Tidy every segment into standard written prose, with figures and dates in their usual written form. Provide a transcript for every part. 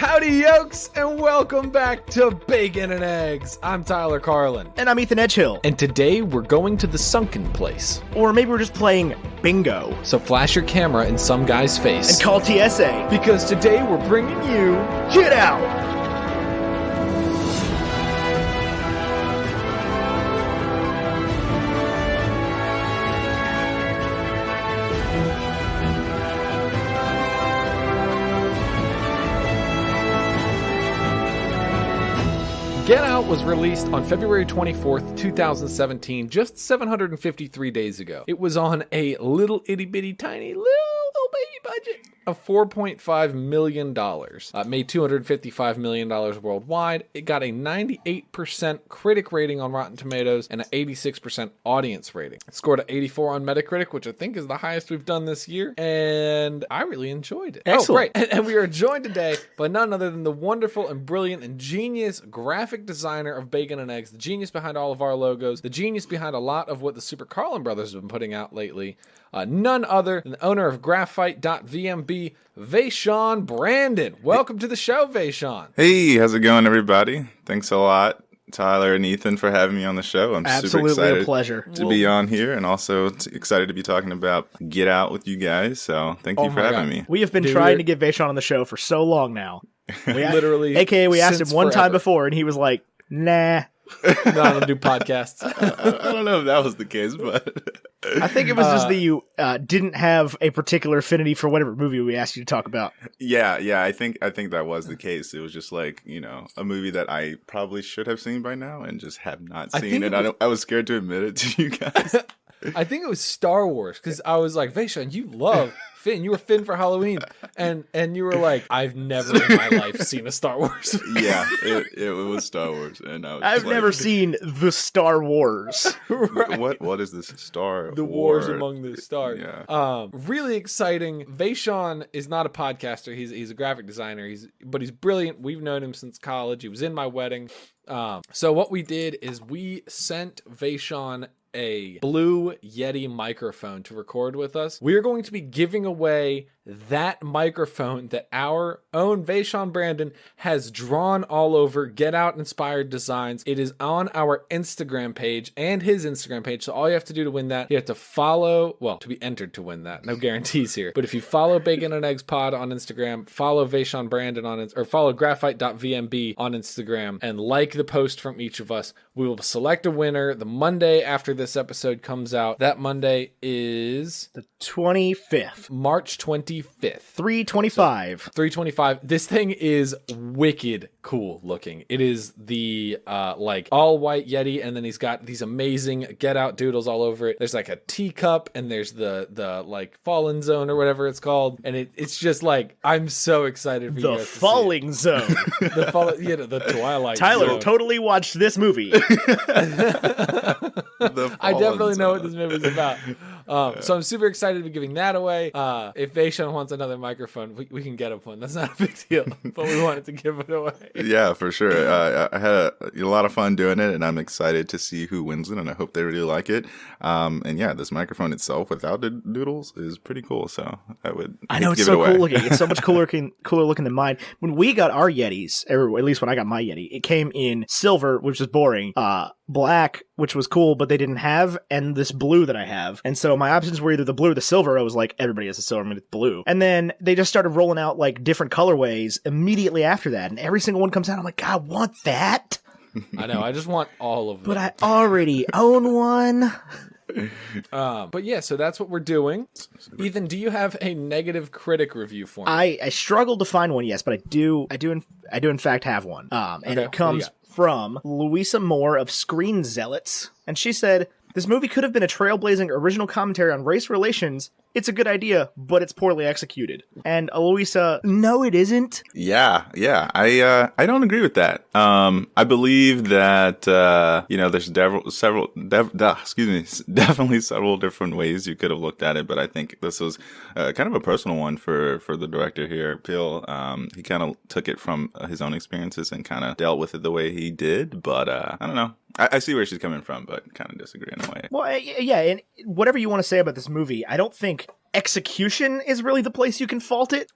Howdy, yokes, and welcome back to Bacon and Eggs. I'm Tyler Carlin. And I'm Ethan Edgehill. And today we're going to the sunken place. Or maybe we're just playing bingo. So flash your camera in some guy's face. And call TSA. Because today we're bringing you... Get Out! Get Out was released on February 24th, 2017, just 753 days ago. It was on a little itty-bitty tiny little baby budget of $4.5 million. Made $255 million worldwide. It got a 98% critic rating on Rotten Tomatoes and an 86% audience rating. It scored an 84 on Metacritic, which I think is the highest we've done this year, and I really enjoyed it. Excellent. Oh, right. And we are joined today by none other than the wonderful and brilliant and genius graphic designer of Bacon and Eggs, the genius behind all of our logos, the genius behind a lot of what the Super Carlin brothers have been putting out lately, none other than the owner of Graphite.vmb, Vashaun Brandon. Welcome to the show, Vashaun. Hey, how's it going, everybody? Thanks a lot, Tyler and Ethan, for having me on the show. I'm super excited a pleasure to be on here, and also excited to be talking about Get Out with you guys. So thank you for having me. We have been trying to get Vashaun on the show for so long now. Literally. AKA, we asked him one time before, and he was like, nah. No, I don't do podcasts. I don't know if that was the case, but I think it was just that you didn't have a particular affinity for whatever movie we asked you to talk about. Yeah, I think that was the case. It was just like, a movie that I probably should have seen by now and just have not seen it. I was scared to admit it to you guys. I think it was Star Wars, because I was like, Vashaun, you love Finn. You were Finn for Halloween. And you were like, I've never in my life seen a Star Wars. Yeah, it was Star Wars. And I've never seen the Star Wars. Right. What is this Star The Wars Among the Stars. Yeah. Really exciting. Vashaun is not a podcaster. He's a graphic designer. But he's brilliant. We've known him since college. He was in my wedding. So what we did is we sent Vashaun a Blue Yeti microphone to record with us. We are going to be giving away that microphone that our own Vashaun Brandon has drawn all over Get Out inspired designs. It is on our Instagram page and his Instagram page. So all you have to do to win that, you have to follow, to be entered to win that. No guarantees here. But if you follow Bacon and Eggs Pod on Instagram, follow Vashaun Brandon or follow Graphite.vmb on Instagram and like the post from each of us, we will select a winner the Monday after this episode comes out. That Monday is the 25th. March 25th. 325. 325. This thing is wicked cool looking. It is the all white Yeti, and then he's got these amazing Get Out doodles all over it. There's like a teacup, and there's the like fallen zone or whatever it's called, and it's just like, I'm so excited for you guys to falling zone. The Twilight Tyler Zone. Totally watched this movie. I definitely know what this movie's about. So I'm super excited to be giving that away. If Vashaun wants another microphone, we can get him one. That's not a big deal, but we wanted to give it away. Yeah, for sure. I had a lot of fun doing it, and I'm excited to see who wins it, and I hope they really like it. And yeah, this microphone itself without the doodles is pretty cool. So I know it's so cool looking. It's so much cooler looking than mine. When we got our Yetis, or at least when I got my Yeti, it came in silver, which is boring. Black, which was cool, but they didn't have, and this blue that I have. And so my options were either the blue or the silver. I was like, everybody has a silver, I'm gonna get blue. And then they just started rolling out like different colorways immediately after that, and every single one comes out. I'm like, God, I want that. I know, I just want all of them. But I already own one. But yeah, so that's what we're doing. Ethan, do you have a negative critic review for me? I struggled to find one, yes, but I do in fact have one. And it comes from Louisa Moore of Screen Zealots, and she said, "This movie could have been a trailblazing original commentary on race relations. It's a good idea, but it's poorly executed." And Louisa, no, it isn't. Yeah. I don't agree with that. I believe that there's definitely several different ways you could have looked at it, but I think this was kind of a personal one for the director here, Peele. He kind of took it from his own experiences and kind of dealt with it the way he did. But I don't know. I see where she's coming from, but kind of disagree in a way. Well, yeah, and whatever you want to say about this movie, I don't think execution is really the place you can fault it.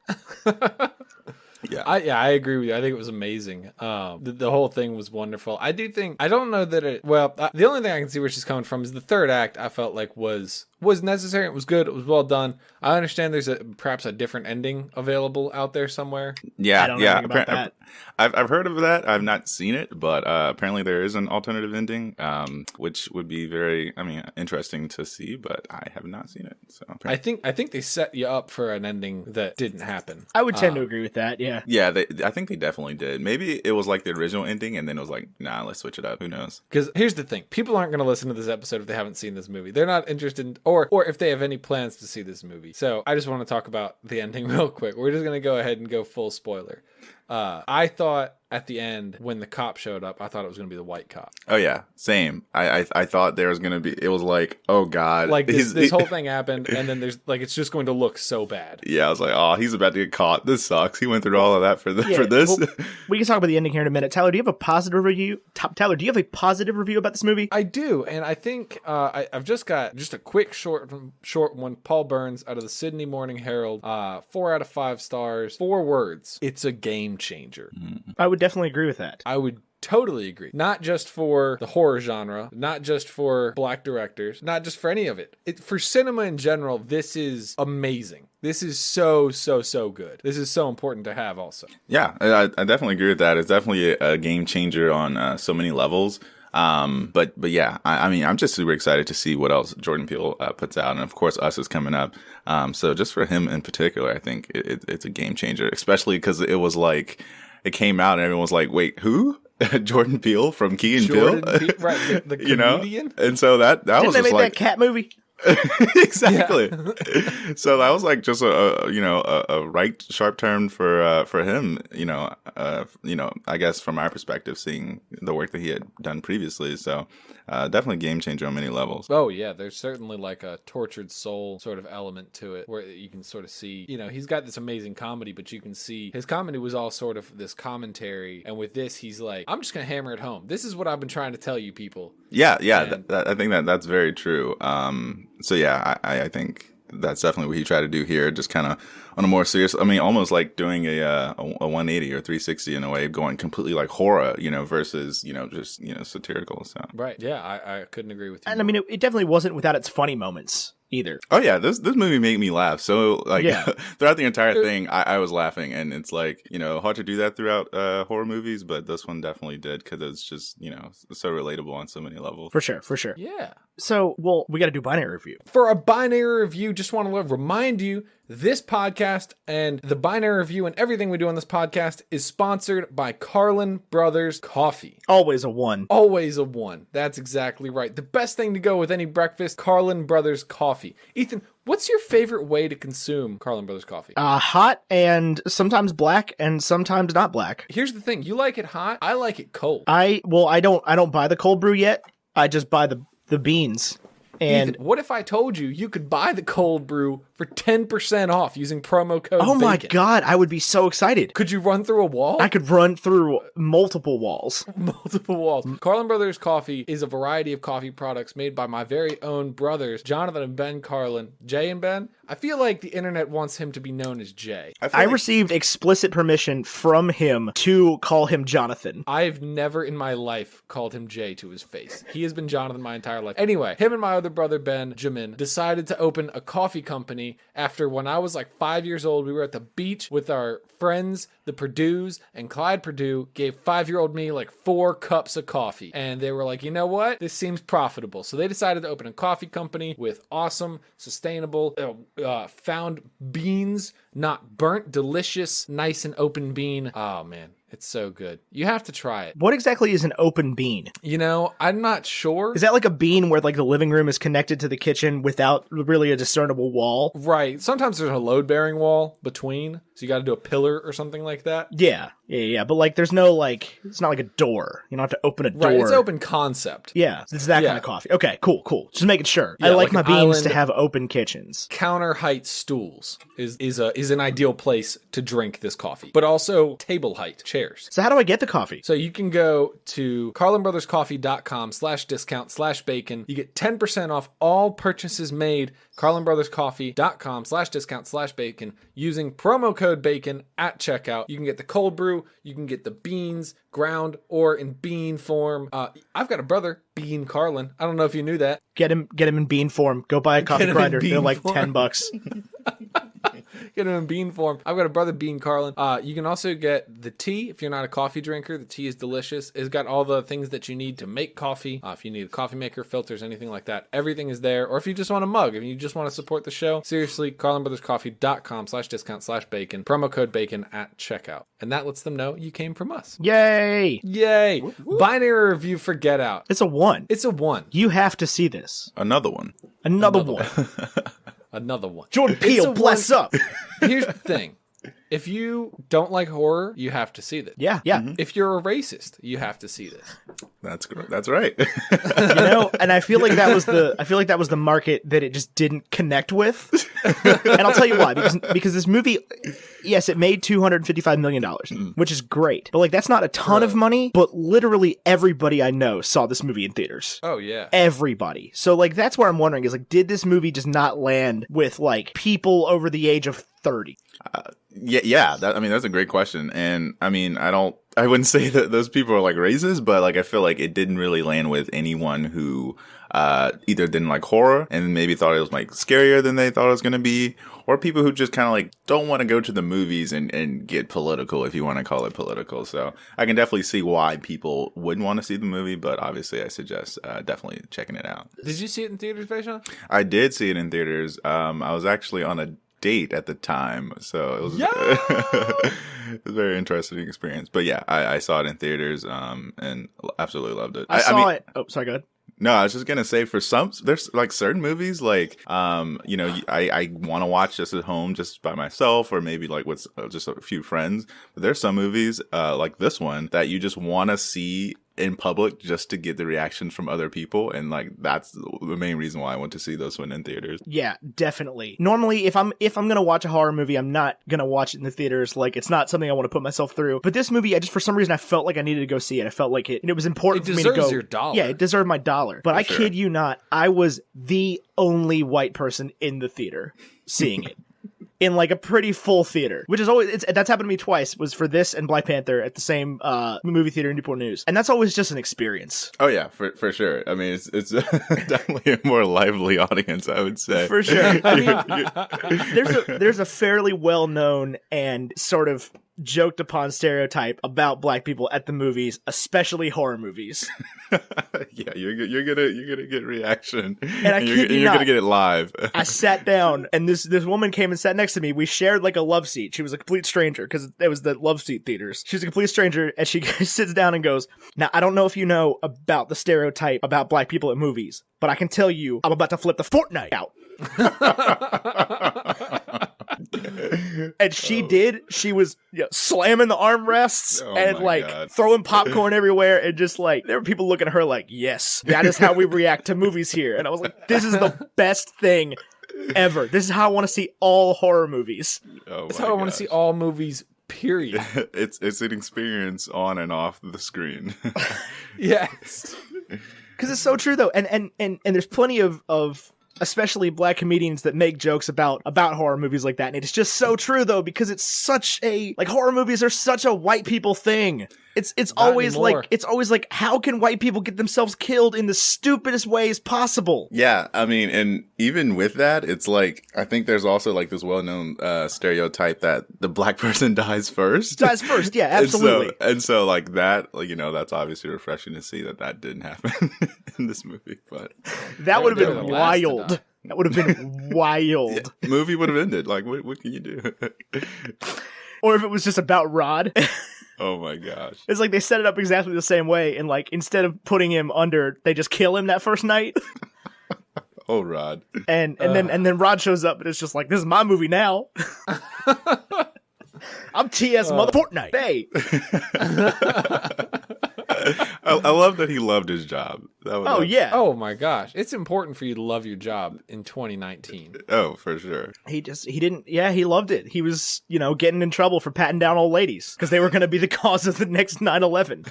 I agree with you. I think it was amazing. The whole thing was wonderful. I don't know that the only thing I can see where she's coming from is the third act. I felt like was necessary. It was good. It was well done. I understand there's perhaps a different ending available out there somewhere. I don't know anything about that. I've heard of that. I've not seen it, but apparently there is an alternative ending, which would be very, interesting to see. But I have not seen it. So I think they set you up for an ending that didn't happen. I would tend to agree with that. Yeah. Yeah, I think they definitely did. Maybe it was like the original ending, and then it was like, nah, let's switch it up. Who knows? Because here's the thing: people aren't going to listen to this episode if they haven't seen this movie. They're not interested in, or if they have any plans to see this movie. So I just want to talk about the ending real quick. We're just going to go ahead and go full spoiler. I thought at the end when the cop showed up, I thought it was going to be the white cop. Oh yeah, same. I thought there was going to be. It was like, oh god, like this whole thing happened, and then there's like it's just going to look so bad. Yeah, I was like, oh, he's about to get caught. This sucks. He went through all of that for this. Well, we can talk about the ending here in a minute. Tyler, do you have a positive review? Tyler, do you have a positive review about this movie? I do, and I think I've just got a quick short one. Paul Burns out of the Sydney Morning Herald. 4 out of 5 stars. 4 words. It's a game changer. I would definitely agree with that. I would totally agree. Not just for the horror genre, not just for black directors, not just for any of it. For cinema in general, this is amazing. This is so good. This is so important to have also. Yeah, I definitely agree with that. It's definitely a game changer on so many levels. But yeah, I'm just super excited to see what else Jordan Peele puts out, and of course, Us is coming up. So just for him in particular, I think it's a game changer, especially because it was like it came out and everyone was like, "Wait, who?" Jordan Peele from Key and Peele, right? The comedian, and so that Didn't was they just make like that cat movie. Exactly. So that was like just a right sharp turn for him. I guess from our perspective, seeing the work that he had done previously. So definitely game changer on many levels. Oh yeah, there's certainly like a tortured soul sort of element to it, where you can sort of see, he's got this amazing comedy, but you can see his comedy was all sort of this commentary, and with this, he's like, I'm just gonna hammer it home. This is what I've been trying to tell you people. Yeah. I think that's very true. So yeah, I think that's definitely what he tried to do here, just kind of on a more serious, almost like doing a 180 or 360 in a way, going completely like horror, versus, just, satirical. So. Right. Yeah. I couldn't agree with you. And it definitely wasn't without its funny moments either. Oh yeah, this movie made me laugh. So like throughout the entire thing, I was laughing, and it's like, hard to do that throughout horror movies, but this one definitely did, because it's just, so relatable on so many levels. For sure. Yeah. So, we got to do binary review. For a binary review, just want to remind you, this podcast and the binary review and everything we do on this podcast is sponsored by Carlin Brothers Coffee. Always a 1. Always a 1. That's exactly right. The best thing to go with any breakfast, Carlin Brothers Coffee. Ethan, what's your favorite way to consume Carlin Brothers Coffee? Hot, and sometimes black, and sometimes not black. Here's the thing. You like it hot. I like it cold. I don't buy the cold brew yet. I just buy the beans. And Ethan, what if I told you could buy the cold brew for 10% off using promo code Oh my BACON? God, I would be so excited. Could you run through a wall? I could run through multiple walls. Multiple walls. Carlin Brothers Coffee is a variety of coffee products made by my very own brothers, Jonathan and Ben Carlin. Jay and Ben? I feel like the internet wants him to be known as Jay. I received explicit permission from him to call him Jonathan. I've never in my life called him Jay to his face. He has been Jonathan my entire life. Anyway, him and my other brother Ben, Jamin, decided to open a coffee company after when I was like 5 years old. We were at the beach with our friends, the Perdues, and Clyde Perdue gave 5-year-old me like 4 cups of coffee. And they were like, you know what? This seems profitable. So they decided to open a coffee company with awesome, sustainable, found beans, not burnt, delicious, nice and open bean. Oh man, it's so good. You have to try it. What exactly is an open bean? I'm not sure. Is that like a bean where like the living room is connected to the kitchen without really a discernible wall? Right. Sometimes there's a load-bearing wall between, so you got to do a pillar or something like that. Yeah. But like there's no like, it's not like a door. You don't have to open a door. Right, it's open concept. Yeah, it's that kind of coffee. Okay, cool. Just making sure. Yeah, I like my beans to have open kitchens. Counter height stools is an ideal place to drink this coffee, but also table height chairs. theirs. So how do I get the coffee? So you can go to carlinbrotherscoffee.com/discount/bacon. You get 10% off all purchases made. carlinbrotherscoffee.com/discount/bacon using promo code BACON at checkout. You can get the cold brew. You can get the beans ground or in bean form. I've got a brother, Bean Carlin. I don't know if you knew that. Get him in bean form. Go buy a coffee grinder. They're like $10. Get them in bean form. I've got a brother, Bean Carlin. You can also get the tea if you're not a coffee drinker. The tea is delicious. It's got all the things that you need to make coffee. If you need a coffee maker, filters, anything like that, everything is there. Or if you just want a mug, if you just want to support the show, seriously, carlinbrotherscoffee.com/discount/bacon. Promo code BACON at checkout. And that lets them know you came from us. Yay! Yay! Binary review for Get Out. It's a 1. It's a 1. You have to see this. Another one. Another one. Another one. Jordan Peele, bless up. Here's the thing. If you don't like horror, you have to see this. Yeah. If you're a racist, you have to see this. That's right. And I feel like that was the market that it just didn't connect with. And I'll tell you why. Because this movie, yes, it made $255 million, which is great. But like that's not a ton of money, but literally everybody I know saw this movie in theaters. Oh yeah. Everybody. So like that's where I'm wondering is like, did this movie just not land with like people over the age of 30? Yeah. That's a great question. And I mean, I wouldn't say that those people are like racist, but like I feel like it didn't really land with anyone who either didn't like horror and maybe thought it was like scarier than they thought it was going to be, or people who just kind of like don't want to go to the movies and get political, if you want to call it political. So I can definitely see why people wouldn't want to see the movie, but obviously I suggest definitely checking it out. Did you see it in theaters, Vashaun? I did see it in theaters. I was actually on a date at the time, so it was, it was a very interesting experience. But yeah, I saw it in theaters and absolutely loved it. I saw it. Oh, sorry, go ahead. No, I was just gonna say for some, there's like certain movies like I want to watch just at home, just by myself, or maybe like with just a few friends. But there's some movies like this one that you just want to see in public just to get the reactions from other people, and like that's the main reason why I went to see this one in theaters. Yeah, definitely. Normally if I'm gonna watch a horror movie, I'm not gonna watch it in the theaters. Like it's not something I want to put myself through. But this movie, I just for some reason I felt like I needed to go see it. I felt like it was important for me to go. It deserves your dollar. Yeah, it deserved my dollar. But I kid you not, I was the only white person in the theater seeing it. In like a pretty full theater, which is always, that's happened to me twice, was for this and Black Panther at the same movie theater in Newport News. And that's always just an experience. Oh yeah, for sure. I mean, it's definitely a more lively audience, I would say. For sure. I mean, there's a fairly well-known and sort of joked upon stereotype about black people at the movies, especially horror movies. Yeah, you're gonna get reaction, and I kid you you're not, gonna get it live. I sat down, and this woman came and sat next to me. We shared like a love seat. She was a complete stranger because it was the love seat theaters. She was a complete stranger, and she sits down and goes, "Now I don't know if you know about the stereotype about black people at movies, but I can tell you, I'm about to flip the Fortnite out." And she did. She was slamming the armrests and like throwing popcorn everywhere, and just like there were people looking at her like, "Yes, that is how we react to movies here." And I was like, "This is the best thing ever. This is how I want to see all horror movies. That's how I want to see all movies. Period." It's an experience on and off the screen. Yes, because it's so true though, and there's plenty of especially black comedians that make jokes about horror movies like that, and it's just so true though, because it's such a like horror movies are such a white people thing. It's always like how can white people get themselves killed in the stupidest ways possible? Yeah, I mean, and even with that, it's like I think there's also like this well-known stereotype that the black person dies first. Yeah, absolutely. and so like that, like that's obviously refreshing to see that didn't happen in this movie. But that would have been wild. That would have been wild. Yeah, movie would have ended. Like what can you do? Or if it was just about Rod. Oh my gosh. It's like they set it up exactly the same way, and like instead of putting him under, they just kill him that first night. Oh, Rod. And then Rod shows up, and it's just like, this is my movie now. I'm TS Mother Fortnite. Hey. I love that he loved his job. Oh yeah. Oh my gosh, it's important for you to love your job in 2019. Oh, for sure. He didn't. Yeah, he loved it. He was, getting in trouble for patting down old ladies because they were going to be the cause of the next 9/11.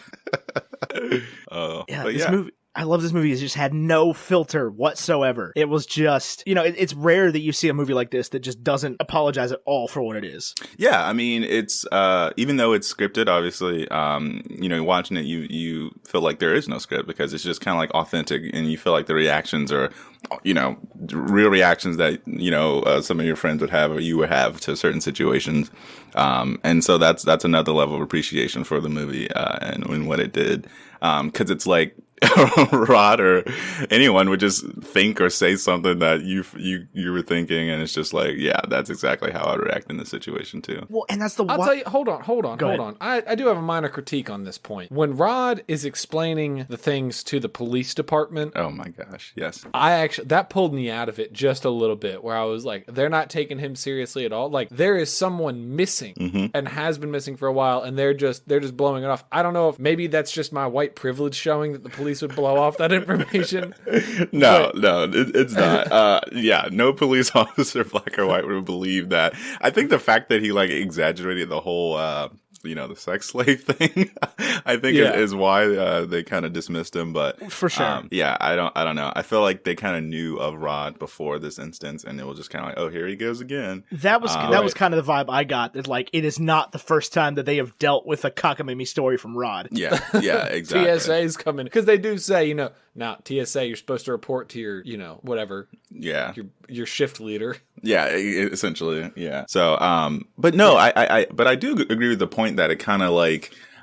Yeah, this movie. I love this movie. It just had no filter whatsoever. It was just, it's rare that you see a movie like this that just doesn't apologize at all for what it is. Yeah, I mean, it's even though it's scripted, obviously, watching it, you feel like there is no script because it's just kind of like authentic, and you feel like the reactions are, real reactions that some of your friends would have or you would have to certain situations, and so that's another level of appreciation for the movie and what it did, because it's like. Rod or anyone would just think or say something that you were thinking, and it's just like, yeah, that's exactly how I'd react in this situation too. Well, and that's I'll tell you. Hold on. I do have a minor critique on this point. When Rod is explaining the things to the police department, oh my gosh, yes, that pulled me out of it just a little bit, where I was like, they're not taking him seriously at all. Like, there is someone missing and has been missing for a while, and they're just blowing it off. I don't know if maybe that's just my white privilege showing that the police would blow off that information. No, it's not. No police officer, black or white, would believe that. I think the fact that he exaggerated the whole the sex slave thing, I think is why they kind of dismissed him. But for sure, I don't know. I feel like they kind of knew of Rod before this instance, and it was just kind of like, oh, here he goes again. That was kind of the vibe I got. That it is not the first time that they have dealt with a cockamamie story from Rod. Yeah, exactly. TSA's coming because they do say, now TSA, you're supposed to report to your, whatever. Yeah. Your shift leader. Yeah, essentially. Yeah. So, but no, I do agree with the point that it kind of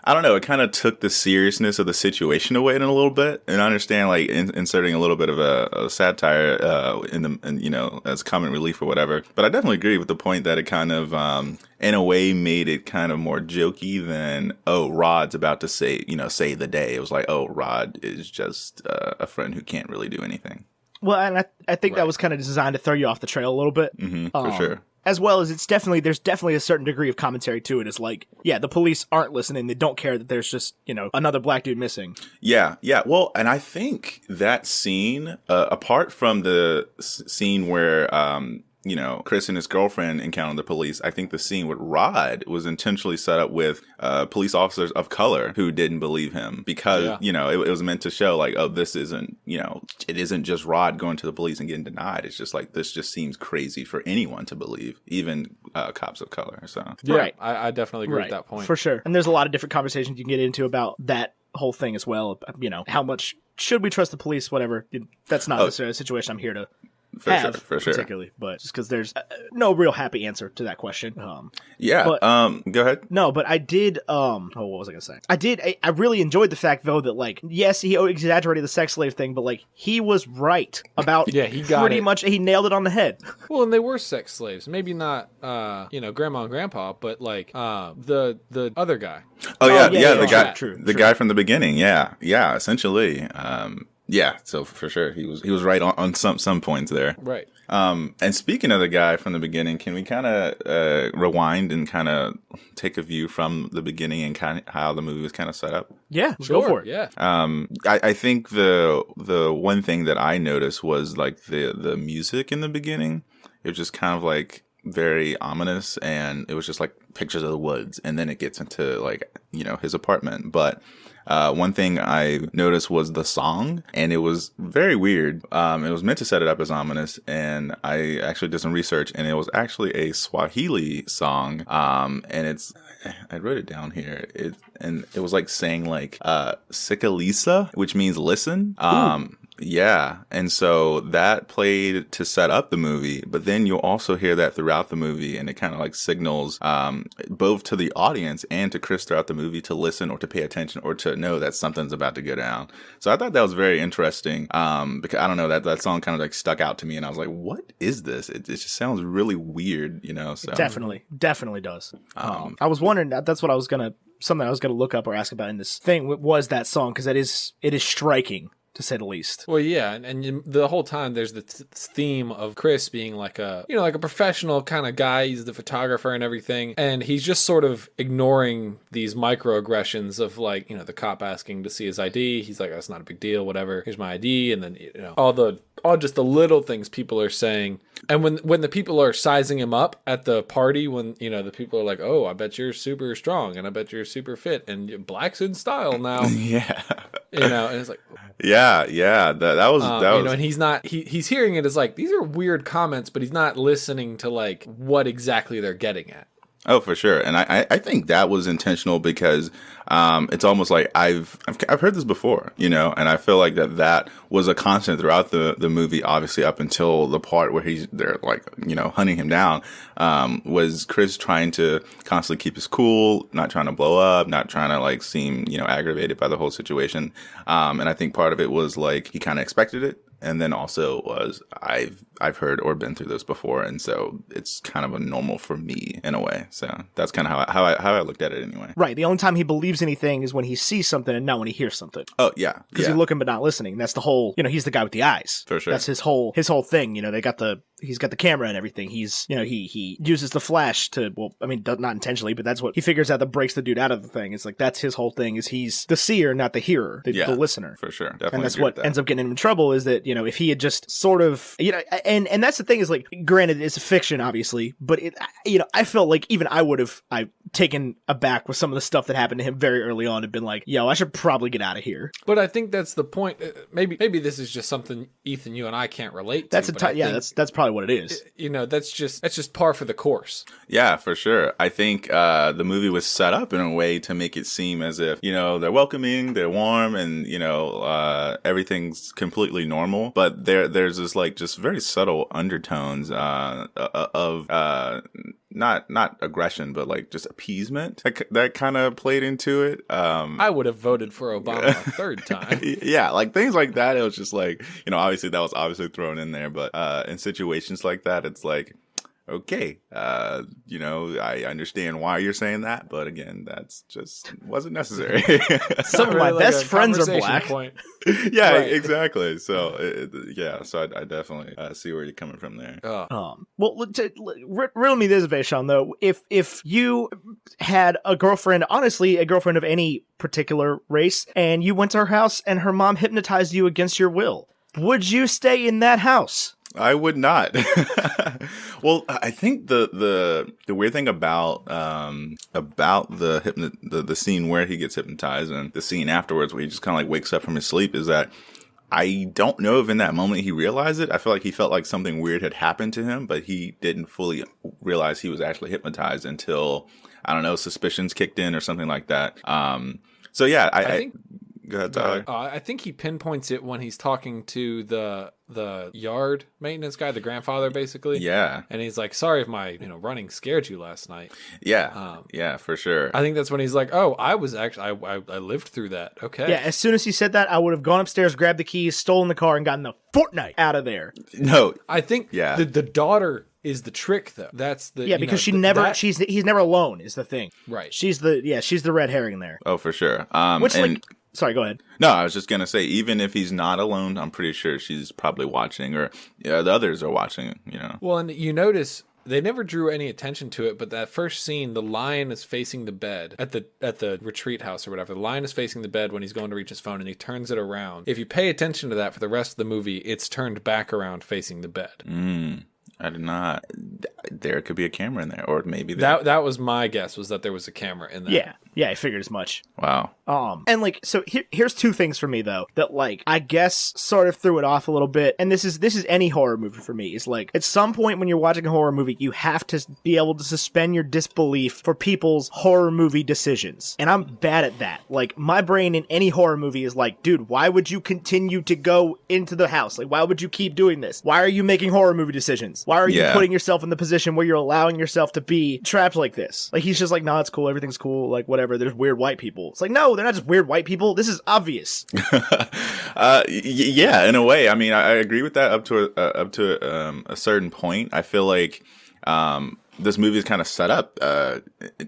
I don't know, it kind of took the seriousness of the situation away in a little bit, and I understand inserting a little bit of a satire as comic relief or whatever. But I definitely agree with the point that it kind of in a way made it kind of more jokey than, oh, Rod's about to say the day. It was like, oh, Rod is just a friend who can't really do anything. Well, and I think that was kind of designed to throw you off the trail a little bit. For sure. As well as there's definitely a certain degree of commentary to it. It's like, yeah, the police aren't listening. They don't care that there's just, another black dude missing. Yeah. Well, and I think that scene, apart from the scene where, Chris and his girlfriend encountered the police, I think the scene with Rod was intentionally set up with police officers of color who didn't believe him because, it was meant to show like, oh, this isn't, it isn't just Rod going to the police and getting denied. It's just like, this just seems crazy for anyone to believe, even cops of color. So, yeah, right. I definitely agree with that point. For sure. And there's a lot of different conversations you can get into about that whole thing as well. How much should we trust the police, whatever. That's not necessarily a situation I'm here to for sure. Particularly, but just because there's no real happy answer to that question. Go ahead. No, but I did. What was I gonna say? I really enjoyed the fact though that yes, he exaggerated the sex slave thing, but he was right about. He got pretty much. He nailed it on the head. Well, and they were sex slaves. Maybe not, grandma and grandpa, but the other guy. The guy from the beginning. Yeah, essentially. Yeah, so for sure he was right on some points there. Right. And speaking of the guy from the beginning, can we kind of rewind and kind of take a view from the beginning and kind of how the movie was kind of set up? Yeah, sure. Go for it. Yeah. I think the one thing that I noticed was the music in the beginning. It was just kind of very ominous, and it was just pictures of the woods, and then it gets into his apartment, but. One thing I noticed was the song, and it was very weird. It was meant to set it up as ominous, and I actually did some research, and it was actually a Swahili song. And I wrote it down here. It was saying Sikalisa, which means listen. Yeah, and so that played to set up the movie, but then you'll also hear that throughout the movie, and it kind of signals both to the audience and to Chris throughout the movie to listen or to pay attention or to know that something's about to go down. So I thought that was very interesting because I don't know, that song kind of stuck out to me, and I was like, what is this? It just sounds really weird, So definitely does. I was wondering that's what something I was gonna look up or ask about in this thing was that song, because it is striking. to say the least. Well, yeah, and the whole time there's the theme of Chris being like a professional kind of guy. He's the photographer and everything, and he's just sort of ignoring these microaggressions of like, the cop asking to see his ID. He's like, that's not a big deal, whatever. Here's my ID, and then all just the little things people are saying. And when the people are sizing him up at the party, when the people are like, oh, I bet you're super strong, and I bet you're super fit, and Black's in style now. Yeah. And it's like, yeah. That was. And he's hearing it as like, these are weird comments, but he's not listening to like what exactly they're getting at. Oh, for sure. And I think that was intentional because it's almost like I've heard this before, and I feel like that was a constant throughout the movie, obviously up until the part where they're like, hunting him down, was Chris trying to constantly keep his cool, not trying to blow up, not trying to like seem, aggravated by the whole situation. And I think part of it was like he kind of expected it. And then also was I've heard or been through this before, and so it's kind of a normal for me in a way. So that's kind of how I looked at it anyway. Right. The only time he believes anything is when he sees something and not when he hears something. Oh yeah, because he's looking but not listening. That's the whole. He's the guy with the eyes. For sure. That's his whole thing. He's got the camera and everything. He's he uses the flash to not intentionally, but that's what he figures out that breaks the dude out of the thing. It's like that's his whole thing. Is he's the seer, not the hearer, the listener. For sure. Definitely. And that's what ends up getting him in trouble. Is that if he had just sort of and that's the thing is like, granted it's a fiction obviously, but I felt like even I would have taken aback with some of the stuff that happened to him very early on and been like, yo, I should probably get out of here. But I think that's the point. Maybe this is just something Ethan, you and I can't relate to. That's probably what it is. That's just par for the course. Yeah, for sure. I think the movie was set up in a way to make it seem as if they're welcoming, they're warm, and everything's completely normal. But there's this like just very subtle undertones of not aggression, but like just appeasement that kind of played into it. I would have voted for Obama a third time. Yeah, like things like that. It was just like, obviously that was obviously thrown in there, but in situations like that, it's like, okay, I understand why you're saying that, but again, that's just wasn't necessary. Some of my best friends are black. Point. Yeah, right. Exactly. So, so I definitely see where you're coming from there. Riddle me this, Vashaun, though. If you had a girlfriend, honestly, a girlfriend of any particular race, and you went to her house and her mom hypnotized you against your will, would you stay in that house? I would not. Well, I think the weird thing about the scene where he gets hypnotized and the scene afterwards where he just kind of like wakes up from his sleep is that I don't know if in that moment he realized it. I feel like he felt like something weird had happened to him, but he didn't fully realize he was actually hypnotized until, I don't know, suspicions kicked in or something like that. So yeah, I think. Go ahead, Tyler. I think he pinpoints it when he's talking to the yard maintenance guy, the grandfather, basically. Yeah. And he's like, sorry if my running scared you last night. Yeah. Yeah, for sure. I think that's when he's like, oh, I was actually, I lived through that. Okay. Yeah, as soon as he said that, I would have gone upstairs, grabbed the keys, stolen the car, and gotten the fortnight out of there. No. I think the daughter is the trick, though. That's the because he's never alone is the thing. Right. She's the red herring there. Oh, for sure. Sorry, go ahead. No, I was just gonna say, even if he's not alone, I'm pretty sure she's probably watching, or the others are watching. Well, and you notice they never drew any attention to it, but that first scene, the lion is facing the bed at the retreat house or whatever. The lion is facing the bed when he's going to reach his phone, and he turns it around. If you pay attention to that for the rest of the movie, it's turned back around facing the bed. I did not. There could be a camera in there, or maybe that was my guess, was that there was a camera in there. Yeah, I figured as much. Wow. And like, so here's two things for me though that like I guess sort of threw it off a little bit. And this is any horror movie for me. Is like at some point when you're watching a horror movie, you have to be able to suspend your disbelief for people's horror movie decisions. And I'm bad at that. Like my brain in any horror movie is like, dude, why would you continue to go into the house? Like, why would you keep doing this? Why are you making horror movie decisions? Why are you putting yourself in the position where you're allowing yourself to be trapped like this? Like he's just like, nah, it's cool, everything's cool, like whatever. There's weird white people. It's like, no, they're not just weird white people. This is obvious. Yeah, in a way. I mean, I agree with that up to a certain point. I feel like this movie is kind of set up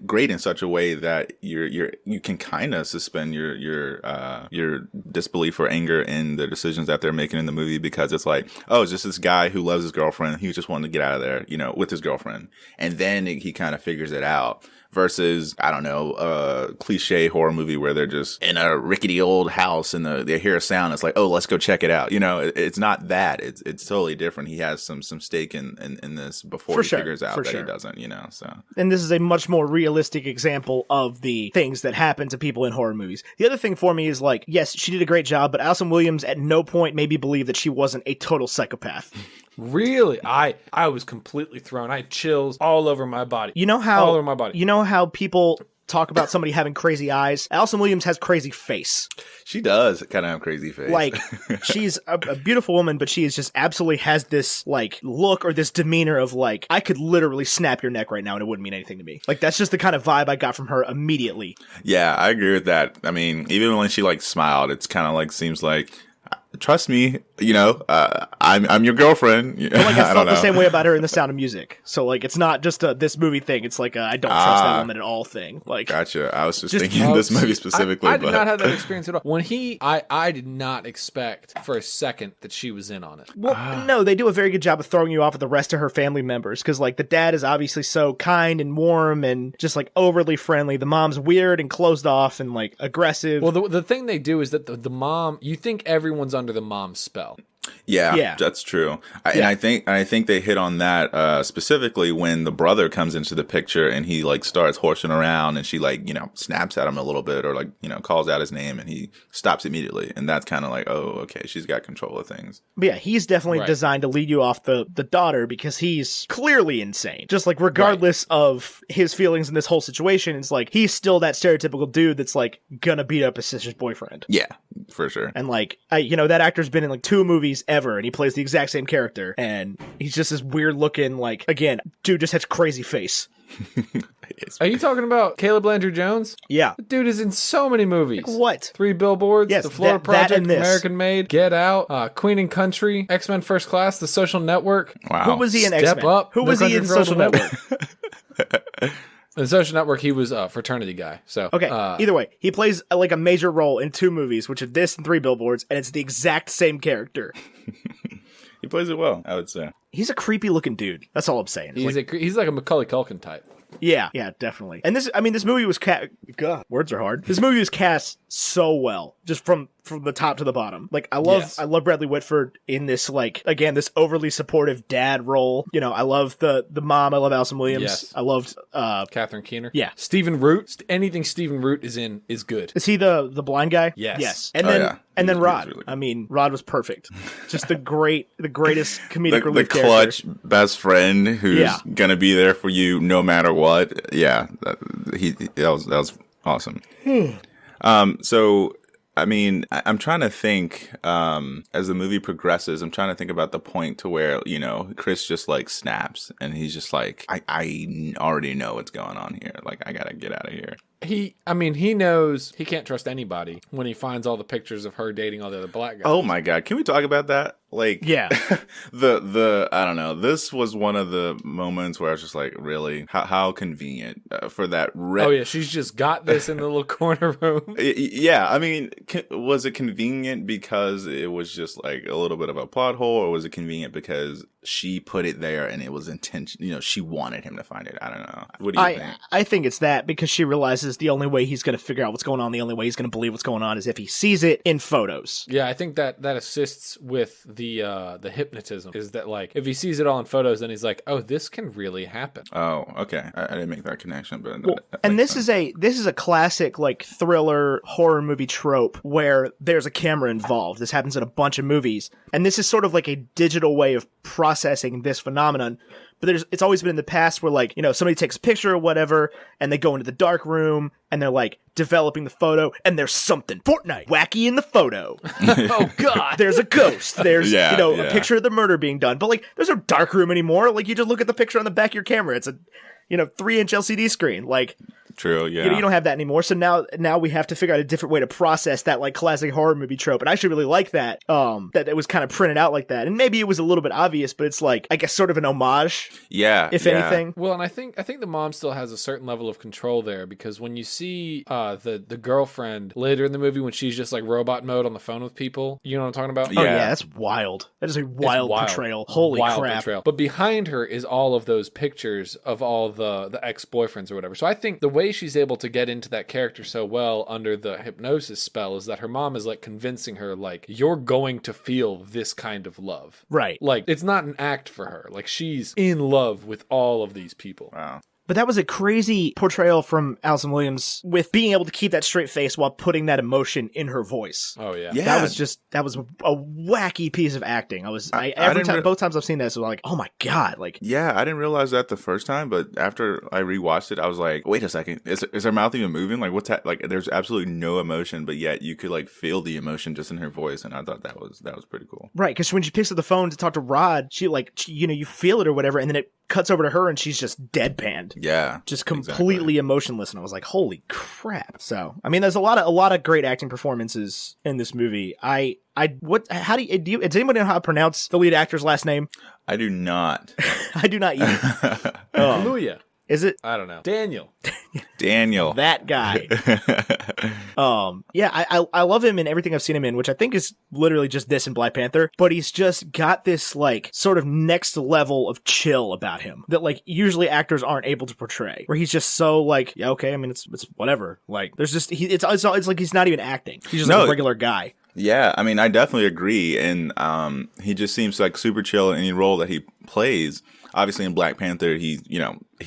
great in such a way that you can kind of suspend your disbelief or anger in the decisions that they're making in the movie, because it's like, oh, it's just this guy who loves his girlfriend. He just wanted to get out of there, with his girlfriend, and then he kind of figures it out. Versus, I don't know, a cliche horror movie where they're just in a rickety old house and they hear a sound. It's like, oh, let's go check it out. It's not that. It's totally different. He has some stake in this before he figures out that he doesn't. So. And this is a much more realistic example of the things that happen to people in horror movies. The other thing for me is like, yes, she did a great job, but Alison Williams at no point made me believe that she wasn't a total psychopath. Really? I was completely thrown. I had chills all over my body. All over my body. You know how people talk about somebody having crazy eyes? Alison Williams has crazy face. She does kind of have crazy face. Like, she's a beautiful woman, but she is just absolutely has this, like, look or this demeanor of, like, I could literally snap your neck right now and it wouldn't mean anything to me. Like, that's just the kind of vibe I got from her immediately. Yeah, I agree with that. I mean, even when she, like, smiled, it's kind of like, seems like, trust me, I'm your girlfriend. But like, I felt the same way about her in The Sound of Music. So like, it's not just a this movie thing. It's like I don't trust that woman at all thing. Like, gotcha. I was just thinking this movie specifically. I did not have that experience at all. When I did not expect for a second that she was in on it. Well, no, they do a very good job of throwing you off with the rest of her family members, because like the dad is obviously so kind and warm and just like overly friendly. The mom's weird and closed off and like aggressive. Well, the thing they do is that the mom, you think everyone's under the mom's spell. Yeah, that's true. And I think they hit on that specifically when the brother comes into the picture and he like starts horsing around and she like, snaps at him a little bit or like, calls out his name and he stops immediately. And that's kind of like, oh, okay, she's got control of things. But yeah, he's definitely designed to lead you off the daughter because he's clearly insane. Just like regardless of his feelings in this whole situation, it's like he's still that stereotypical dude that's like gonna beat up his sister's boyfriend. Yeah, for sure. And like, that actor's been in like 2 movies ever and he plays the exact same character and he's just this weird looking, like, again, dude just has crazy face. Are you talking about Caleb Landry Jones? Yeah. The dude is in so many movies. Like what? 3 Billboards, yes, The Florida that Project, American Made, Get Out, Queen and Country, X-Men First Class, The Social Network. Wow. Who was he in X-Men? Step Up. Who was he in Social Network? In Social Network, he was a fraternity guy. So okay, either way, he plays like a major role in 2 movies, which are this and 3 Billboards, and it's the exact same character. He plays it well, I would say. He's a creepy looking dude. That's all I'm saying. He's like a Macaulay Culkin type. Yeah, definitely. And this movie was God, words are hard. This movie was cast so well, just from the top to the bottom. Like, I love Bradley Whitford in this, like, again, this overly supportive dad role. I love the mom. I love Alison Williams. Yes. I loved Catherine Keener. Yeah. Stephen Root. Anything Stephen Root is in is good. Is he the blind guy? Yes. And then and then Rod. Really I mean, Rod was perfect. Just the greatest comedic relief the clutch character. Best friend who's gonna be there for you no matter what. Yeah, that was awesome. So I mean, I'm trying to think, as the movie progresses, I'm trying to think about the point to where, Chris just like snaps and he's just like, I already know what's going on here. Like, I gotta get out of here. He knows he can't trust anybody when he finds all the pictures of her dating all the other black guys. Oh my God. Can we talk about that? Like, yeah, the I don't know. This was one of the moments where I was just like, really, how convenient for that. Oh yeah, she's just got this in the little corner room. Yeah, I mean, was it convenient because it was just like a little bit of a plot hole, or was it convenient because she put it there and it was intention? She wanted him to find it. I don't know. What do you think? I think it's that because she realizes the only way he's going to figure out what's going on, the only way he's going to believe what's going on is if he sees it in photos. Yeah, I think that assists with the hypnotism, is that like if he sees it all in photos, then he's like, oh, this can really happen. Oh, okay. I didn't make that connection, but this is a classic like thriller horror movie trope where there's a camera involved. This happens in a bunch of movies, and this is sort of like a digital way of processing this phenomenon. But it's always been in the past where, like, somebody takes a picture or whatever, and they go into the dark room, and they're, like, developing the photo, and there's something Fortnite wacky in the photo. Oh, God. There's a ghost. There's, a picture of the murder being done. But, like, there's no dark room anymore. Like, you just look at the picture on the back of your camera. It's a, 3-inch LCD screen. Like, True, yeah. You don't have that anymore. So now we have to figure out a different way to process that like classic horror movie trope. And I actually really like that. That it was kind of printed out like that. And maybe it was a little bit obvious, but it's like, I guess, sort of an homage. Yeah. If anything. Well, and I think the mom still has a certain level of control there, because when you see the girlfriend later in the movie when she's just like robot mode on the phone with people, you know what I'm talking about? Oh yeah, that's wild. That is a wild portrayal. Holy crap. Portrayal. But behind her is all of those pictures of all the ex-boyfriends or whatever. So I think the way she's able to get into that character so well under the hypnosis spell is that her mom is like convincing her, like, you're going to feel this kind of love. Right. Like, it's not an act for her. Like, she's in love with all of these people. Wow. But that was a crazy portrayal from Allison Williams with being able to keep that straight face while putting that emotion in her voice. Oh yeah. Yeah. That was a wacky piece of acting. Both times I've seen this, I was like, oh my God. Like, yeah, I didn't realize that the first time, but after I rewatched it, I was like, wait a second, is her mouth even moving? Like, what's that? Like, there's absolutely no emotion, but yet you could like feel the emotion just in her voice. And I thought that was pretty cool. Right. Cause when she picks up the phone to talk to Rod, you feel it or whatever. And then it cuts over to her and she's just deadpanned. Yeah. Just completely emotionless. And I was like, holy crap. So, I mean, there's a lot of great acting performances in this movie. Does anybody know how to pronounce the lead actor's last name? I do not. I do not either. Hallelujah. Is it? I don't know. Daniel. That guy. Yeah, I love him in everything I've seen him in, which I think is literally just this in Black Panther, but he's just got this like sort of next level of chill about him that like usually actors aren't able to portray, where he's just so like, yeah, okay, I mean, it's whatever. Like there's just, it's like he's not even acting. He's just like a regular guy. Yeah, I mean, I definitely agree. And he just seems like super chill in any role that he plays. Obviously, in Black Panther, he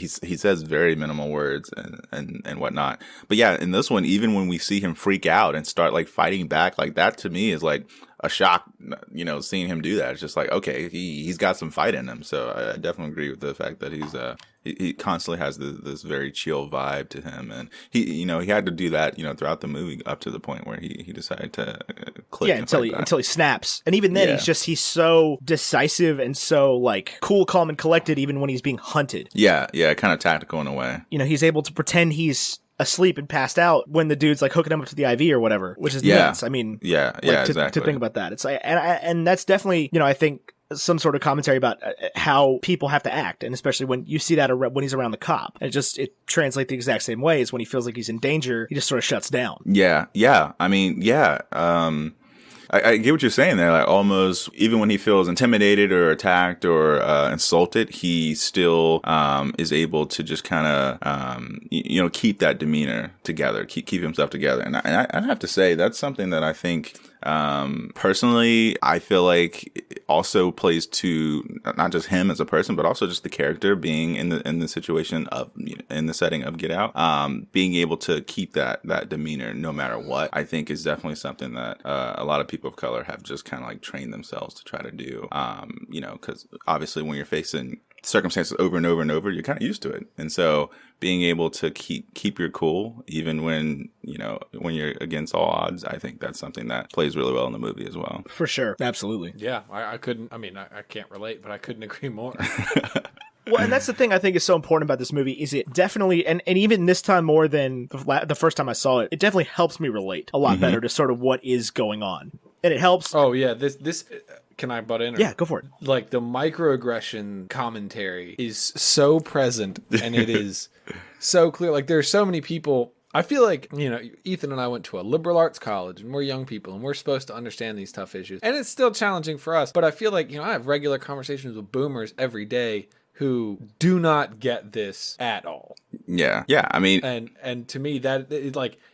says very minimal words and whatnot. But yeah, in this one, even when we see him freak out and start like fighting back, like that to me is like a shock. Seeing him do that, it's just like, okay, he's got some fight in him. So I definitely agree with the fact that he constantly has this very chill vibe to him, and he had to do that throughout the movie up to the point where he decided to click. Yeah, until he snaps, and even then he's so decisive and so like cool, calm, and collected, even when he's being hunted. Yeah, kind of tactical in a way. He's able to pretend he's asleep and passed out when the dude's like hooking him up to the IV or whatever, which is nuts. I mean, exactly. To think about that, it's like, and that's definitely I think some sort of commentary about how people have to act, and especially when you see that when he's around the cop, and it translates the exact same way as when he feels like he's in danger, he just sort of shuts down. Yeah. I mean, I get what you're saying there. Like almost even when he feels intimidated or attacked or insulted, he still is able to just kind of keep that demeanor together, keep himself together. And I have to say that's something that I think personally I feel like it also plays to not just him as a person, but also just the character being in the situation of in the setting of Get Out, being able to keep that demeanor no matter what, I think is definitely something that a lot of people of color have just kind of like trained themselves to try to do. Because obviously when you're facing circumstances over and over and over, you're kind of used to it, and so being able to keep your cool even when you're against all odds, I think that's something that plays really well in the movie as well. For sure, absolutely. Yeah, I couldn't. I mean, I can't relate, but I couldn't agree more. Well, and that's the thing I think is so important about this movie is it definitely, and even this time more than the first time I saw it, it definitely helps me relate a lot better to sort of what is going on. And it helps. Oh, yeah. This can I butt in? Yeah, go for it. Like the microaggression commentary is so present and it is so clear. Like there are so many people. I feel like, Ethan and I went to a liberal arts college and we're young people and we're supposed to understand these tough issues. And it's still challenging for us. But I feel like, I have regular conversations with boomers every day who do not get this at all. Yeah. I mean, and to me that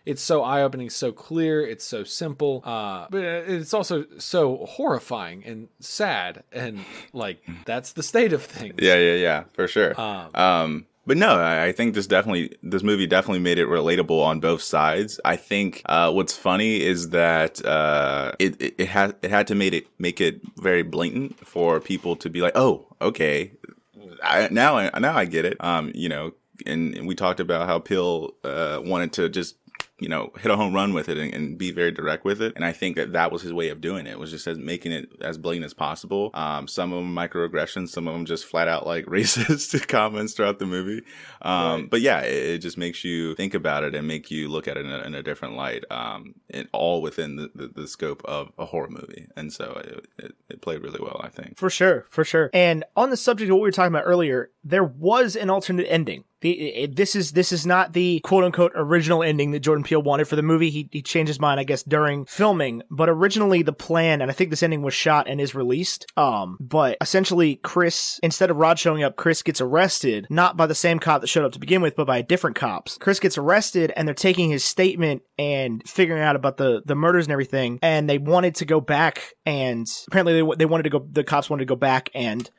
it's so eye-opening, so clear, it's so simple, but it's also so horrifying and sad, and like that's the state of things. Yeah, for sure. But no, I think this movie definitely made it relatable on both sides. I think what's funny is that it had to make it very blatant for people to be like, oh, okay. Now I get it. And we talked about how Peele wanted to just hit a home run with it and be very direct with it. And I think that was his way of doing it, was just as making it as blatant as possible. Some of them microaggressions, some of them just flat out like racist comments throughout the movie. Right. But yeah, it just makes you think about it and make you look at it in a different light, and all within the scope of a horror movie. And so it played really well, I think. For sure. And on the subject of what we were talking about earlier, there was an alternate ending. This is not the quote unquote original ending that Jordan Peele wanted for the movie. He changed his mind, I guess, during filming. But originally the plan, and I think this ending was shot and is released. But essentially, Chris, instead of Rod showing up, Chris gets arrested, not by the same cop that showed up to begin with, but by different cops. Chris gets arrested, and they're taking his statement and figuring out about the murders and everything. And they wanted to go back, and apparently they wanted to go. The cops wanted to go back and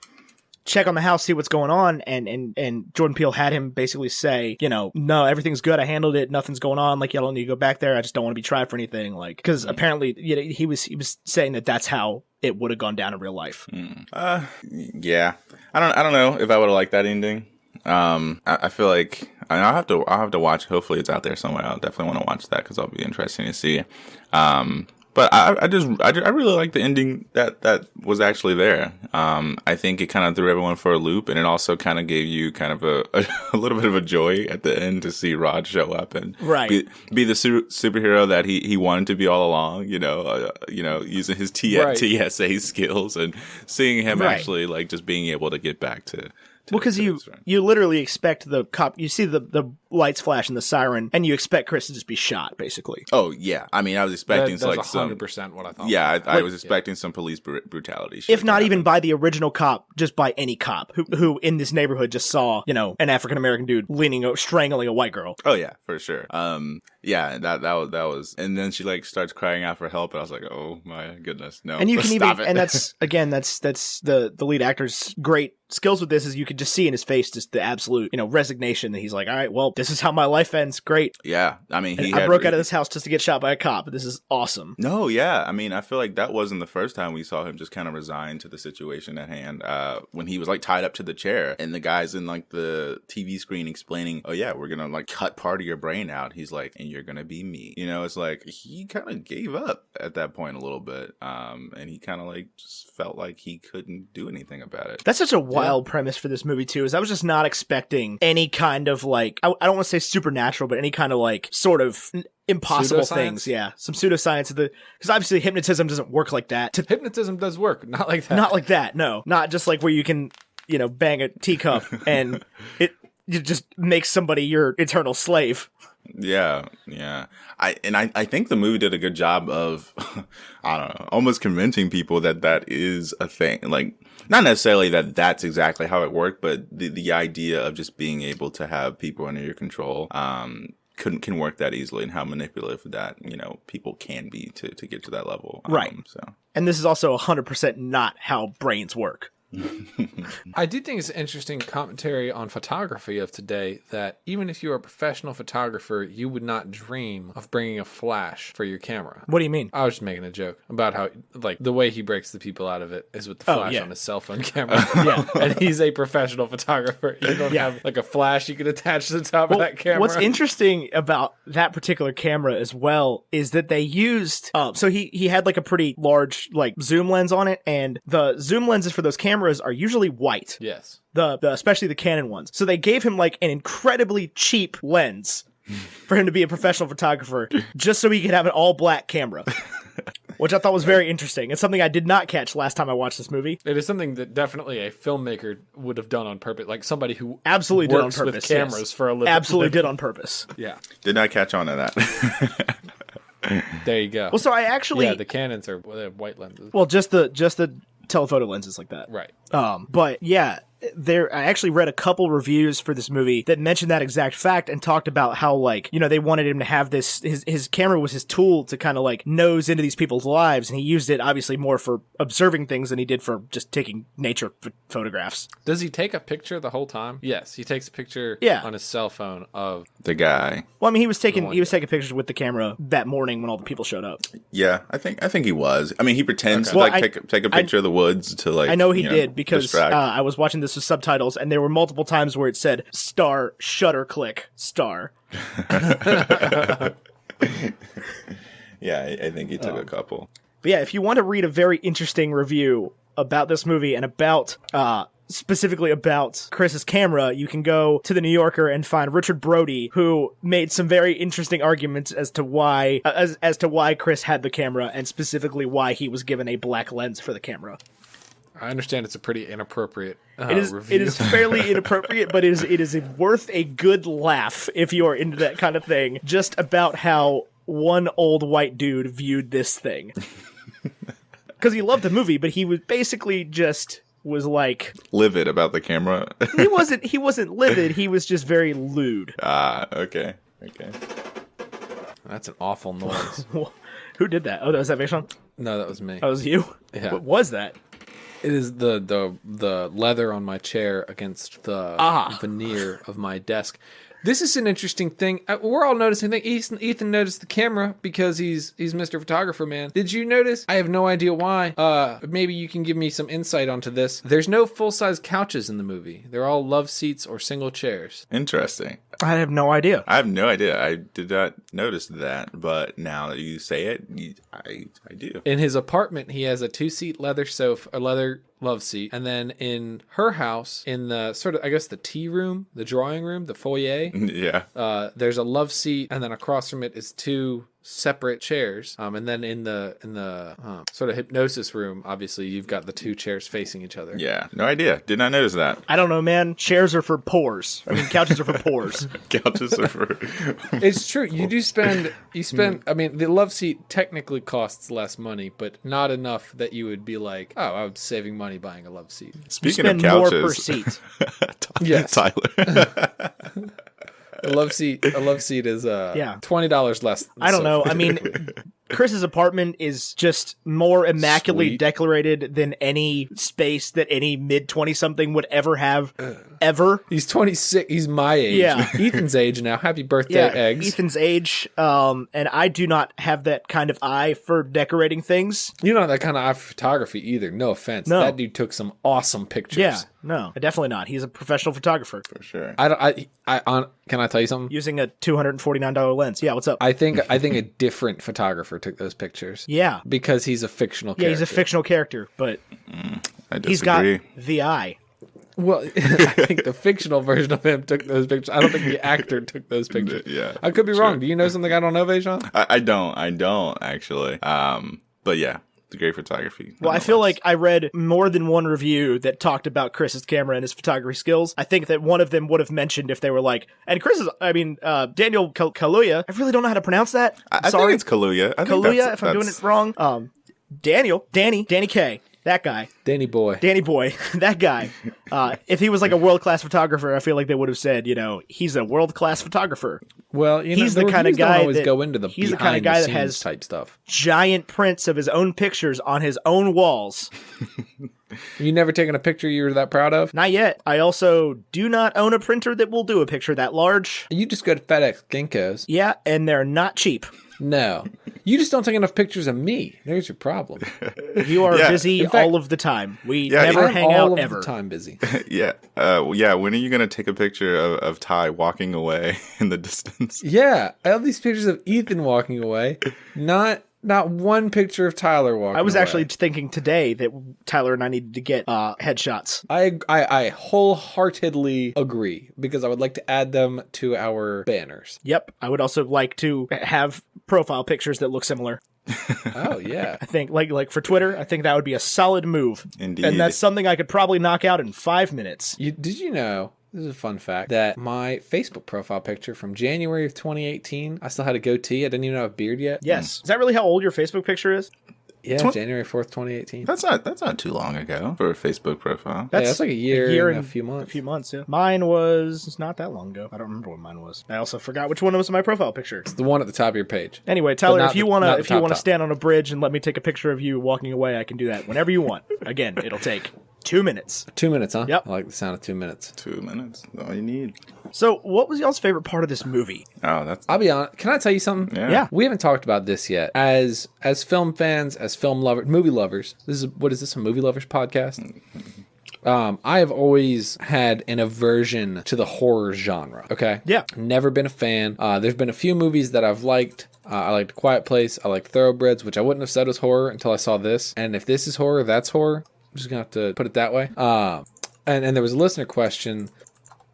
check on the house, see what's going on, and Jordan Peele had him basically say, no, everything's good, I handled it, nothing's going on, like, y'all don't need to go back there, I just don't want to be tried for anything, like, because apparently, he was saying that that's how it would have gone down in real life. Yeah, I don't know if I would have liked that ending. I feel like I'll have to watch. Hopefully, it's out there somewhere. I'll definitely want to watch that because it'll be interesting to see. But I really like the ending that was actually there. I think it kind of threw everyone for a loop, and it also kind of gave you kind of a little bit of a joy at the end to see Rod show up and be the superhero that he wanted to be all along. Using his TSA skills and seeing him actually like just being able to get back to. Well, because you literally expect the cop, you see the lights flash and the siren, and you expect Chris to just be shot, basically. Oh, yeah. I mean, I was expecting that's 100% what I thought. Yeah, I was expecting some police brutality. If not even by the original cop, just by any cop who in this neighborhood just saw, an African-American dude strangling a white girl. Oh, yeah, for sure. Yeah, that was, and then she like starts crying out for help, and I was like, oh my goodness, no. And you can stop it. And that's the lead actor's great skills with this, is you could just see in his face just the absolute, resignation that he's like, all right, well, this is how my life ends. Great. Yeah. I mean, I broke out of this house just to get shot by a cop. This is awesome. No, yeah. I mean, I feel like that wasn't the first time we saw him just kind of resign to the situation at hand. When he was like tied up to the chair and the guys in like the TV screen explaining, oh yeah, we're going to like cut part of your brain out. He's like, and you're going to be me. It's like he kind of gave up at that point a little bit. And he kind of like just felt like he couldn't do anything about it. That's such a wild premise for this movie too, is I was just not expecting any kind of like, I don't want to say supernatural, but any kind of like sort of impossible things. Yeah. Some pseudoscience, because obviously hypnotism doesn't work like that. Hypnotism does work. Not like that. Not like that. No, not just like where you can, bang a teacup and it just makes somebody your eternal slave. Yeah. I think the movie did a good job of, I don't know, almost convincing people that is a thing. Like, not necessarily that that's exactly how it worked, but the idea of just being able to have people under your control, can work that easily, and how manipulative that, people can be to get to that level. Right. And this is also 100% not how brains work. I do think it's an interesting commentary on photography of today, that even if you're a professional photographer, you would not dream of bringing a flash for your camera. What do you mean? I was just making a joke about how, like, the way he breaks the people out of it is with the flash on his cell phone camera. And he's a professional photographer. You don't have like a flash you can attach to the top of that camera. What's interesting about that particular camera as well is that they used, so he had like a pretty large like zoom lens on it, and the zoom lenses for those cameras are usually white. Yes. The especially the Canon ones. So they gave him like an incredibly cheap lens for him to be a professional photographer, just so he could have an all black camera. Which I thought was very interesting. It's something I did not catch last time I watched this movie. It is something that definitely a filmmaker would have done on purpose. Like somebody who absolutely did on purpose with cameras for a living. Absolutely did on purpose. Yeah. Did not catch on to that. There you go. Well, so I actually the Canons are white lenses. Well, just the telephoto lenses like that. Right. But yeah, I actually read a couple reviews for this movie that mentioned that exact fact and talked about how, like, they wanted him to have this, his camera was his tool to kind of like nose into these people's lives, and he used it obviously more for observing things than he did for just taking nature photographs. Does he take a picture the whole time? Yes, he takes a picture on his cell phone of the guy. Well, I mean, he was taking pictures with the camera that morning when all the people showed up. Yeah, I think he was. I mean, he pretends to take a picture of the woods to like. I know he did because I was watching this with subtitles, and there were multiple times where it said star shutter click star. Yeah, I think he took a couple. But yeah, if you want to read a very interesting review about this movie and about specifically about Chris's camera, you can go to the New Yorker and find Richard Brody, who made some very interesting arguments as to why as to why Chris had the camera, and specifically why he was given a black lens for the camera. I understand it's a pretty inappropriate review. It is fairly inappropriate, but it is worth a good laugh if you are into that kind of thing. Just about how one old white dude viewed this thing. Because he loved the movie, but he was basically just was like livid about the camera. he wasn't livid, he was just very lewd. Okay. That's an awful noise. Who did that? Oh, was that Vashaun? No, that was me. That was you? Yeah. What was that? It is the leather on my chair against the veneer of my desk. This is an interesting thing. We're all noticing that Ethan noticed the camera because he's Mr. Photographer Man. Did you notice? I have no idea why. Maybe you can give me some insight onto this. There's no full-size couches in the movie. They're all love seats or single chairs. Interesting. I have no idea. I have no idea. I did not notice that, but now that you say it, I do. In his apartment, he has a 2-seat leather sofa, a leather love seat, and then in her house, in the sort of, I guess, the tea room, the drawing room, the foyer, there's a love seat, and then across from it is 2 separate chairs, and then in the sort of hypnosis room, obviously you've got the 2 chairs facing each other. Yeah, no idea. Did not notice that. I don't know, man. Chairs are for pores. I mean, couches are for pores. Couches are for. It's true. You spend. I mean, the love seat technically costs less money, but not enough that you would be like, oh, I'm saving money buying a love seat. Speaking of couches, couches, more per seat. Yes, Tyler. A love seat is $20 less. I don't know. I mean, Chris's apartment is just more immaculately Sweet. decorated than any space that any mid-20-something would ever have, ever. He's 26. He's my age. Yeah. Ethan's age now. Happy birthday, eggs. Ethan's age, and I do not have that kind of eye for decorating things. You don't have that kind of eye for photography either. No offense. No. That dude took some awesome pictures. Yeah, no, definitely not. He's a professional photographer. For sure. Can I tell you something? Using a $249 lens. Yeah, what's up? I think a different photographer took those pictures. Yeah. Because he's a fictional character. Yeah, he's a fictional character, but I disagree. he's got the eye. Well, I think the fictional version of him took those pictures. I don't think the actor took those pictures. Yeah. I could be wrong. Do you know something I don't know, Vashaun? I don't actually. But yeah. Great photography. Well, I feel like I read more than one review that talked about Chris's camera and his photography skills. I think that one of them would have mentioned if they were like, and Daniel Kaluuya, I really don't know how to pronounce that. I think it's Kaluuya. Kaluuya, if I'm doing it wrong. Danny K. That guy. Danny Boy, that guy. If he was like a world-class photographer, I feel like they would have said, he's a world-class photographer. Well, he's the kind of guy always that go into the he's the kind of guy that has type stuff. Giant prints of his own pictures on his own walls. You never taken a picture you were that proud of? Not yet. I also do not own a printer that will do a picture that large. You just go to FedEx Ginkgo's. Yeah, and they're not cheap. No. You just don't take enough pictures of me. There's your problem. You are busy all of the time. We never hang out ever. All of the time busy. Yeah. When are you going to take a picture of Ty walking away in the distance? Yeah. I have these pictures of Ethan walking away. Not one picture of Tyler walking away. I was actually thinking today that Tyler and I needed to get headshots. I wholeheartedly agree because I would like to add them to our banners. Yep. I would also like to have profile pictures that look similar. Oh, yeah. I think, like for Twitter, I think that would be a solid move. Indeed. And that's something I could probably knock out in 5 minutes. Did you know, this is a fun fact, that my Facebook profile picture from January of 2018, I still had a goatee. I didn't even have a beard yet. Yes. Is that really how old your Facebook picture is? Yeah, January 4th, 2018. That's not too long ago for a Facebook profile. That's like a year and a few months. A few months, yeah. Mine was not that long ago. I don't remember what mine was. I also forgot which one was my profile picture. It's the one at the top of your page. Anyway, Tyler, if you want to top. stand on a bridge and let me take a picture of you walking away, I can do that whenever you want. Again, it'll take 2 minutes. 2 minutes, huh? Yep. I like the sound of 2 minutes. 2 minutes. That's all you need. So, what was y'all's favorite part of this movie? I'll be honest. Can I tell you something? Yeah. We haven't talked about this yet. As film fans, as film lovers, movie lovers. What is this? A movie lovers podcast? I have always had an aversion to the horror genre. Okay. Yeah. Never been a fan. There's been a few movies that I've liked. I liked A Quiet Place. I liked Thoroughbreds, which I wouldn't have said was horror until I saw this. And if this is horror, that's horror. I'm just going to have to put it that way. And there was a listener question.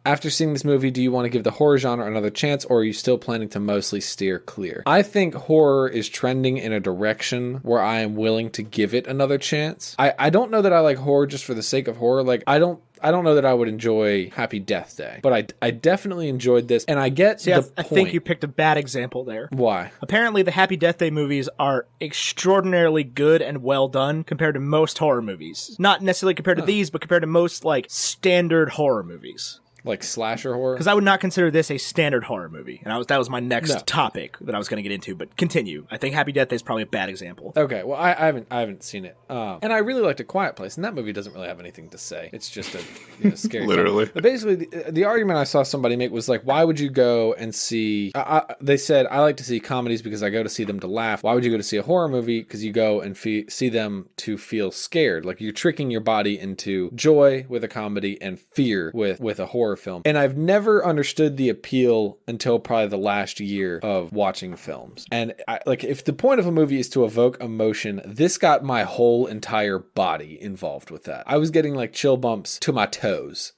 After seeing this movie, do you want to give the horror genre another chance, or are you still planning to mostly steer clear? I think horror is trending in a direction where I am willing to give it another chance. I don't know that I like horror just for the sake of horror. Like, I don't know that I would enjoy Happy Death Day, but I definitely enjoyed this, and I get the point. I think you picked a bad example there. Why? Apparently, the Happy Death Day movies are extraordinarily good and well done compared to most horror movies. Not necessarily compared to these, but compared to most, like, standard horror movies. Like slasher horror? Because I would not consider this a standard horror movie. And that was my next topic that I was going to get into. But continue. I think Happy Death Day is probably a bad example. Okay, well, I haven't seen it. And I really liked A Quiet Place, and that movie doesn't really have anything to say. It's just a scary Literally. film. But basically, the argument I saw somebody make was like, why would you go and see... they said, I like to see comedies because I go to see them to laugh. Why would you go to see a horror movie? Because you go and see them to feel scared. Like, you're tricking your body into joy with a comedy and fear with a horror film. And I've never understood the appeal until probably the last year of watching films. And if the point of a movie is to evoke emotion, this got my whole entire body involved with that. I was getting like chill bumps to my toes,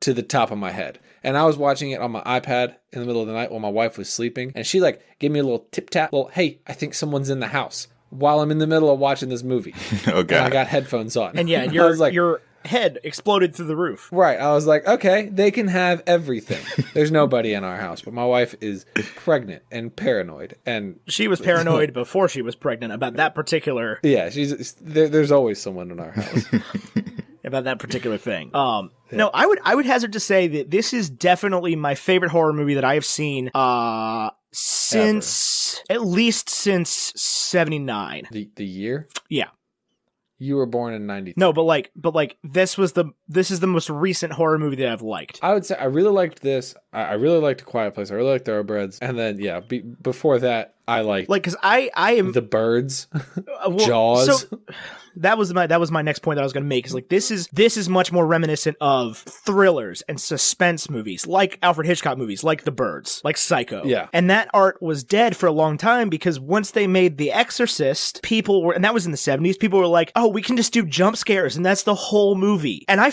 to the top of my head. And I was watching it on my iPad in the middle of the night while my wife was sleeping. And she like gave me a little tip tap, hey, I think someone's in the house, while I'm in the middle of watching this movie. Okay. And I got headphones on. And yeah, your head exploded through the roof. Right. I was like, okay, they can have everything. There's nobody in our house, but my wife is pregnant and paranoid, and she was paranoid before she was pregnant about that particular. Yeah, there's always someone in our house about that particular thing. No, I would hazard to say that this is definitely my favorite horror movie that I have seen since at least since 79. The year? Yeah. You were born in 93. No, but this is the most recent horror movie that I've liked. I would say I really liked this. I really liked A Quiet Place. I really liked Thoroughbreds. And then before that, I liked because I am The Birds, Jaws. So that was my next point that I was going to make is like this is much more reminiscent of thrillers and suspense movies like Alfred Hitchcock movies, like The Birds, like Psycho. Yeah. And that art was dead for a long time because once they made The Exorcist, and that was in the 70s, people were like, oh, we can just do jump scares and that's the whole movie. And I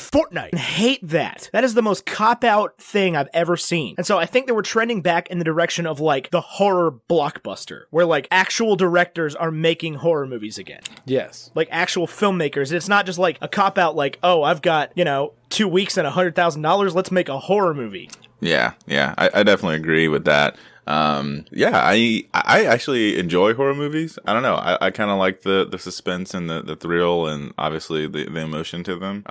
hate that. That is the most cop-out thing I've ever seen. And so I think that we're trending back in the direction of like the horror blockbuster where like actual directors are making horror movies again. Yes. Like actual filmmakers. It's not just like a cop-out like, oh, I've got, 2 weeks and $100,000. Let's make a horror movie. Yeah. I definitely agree with that. I actually enjoy horror movies. I don't know. I kind of like the suspense and the thrill and obviously the emotion to them.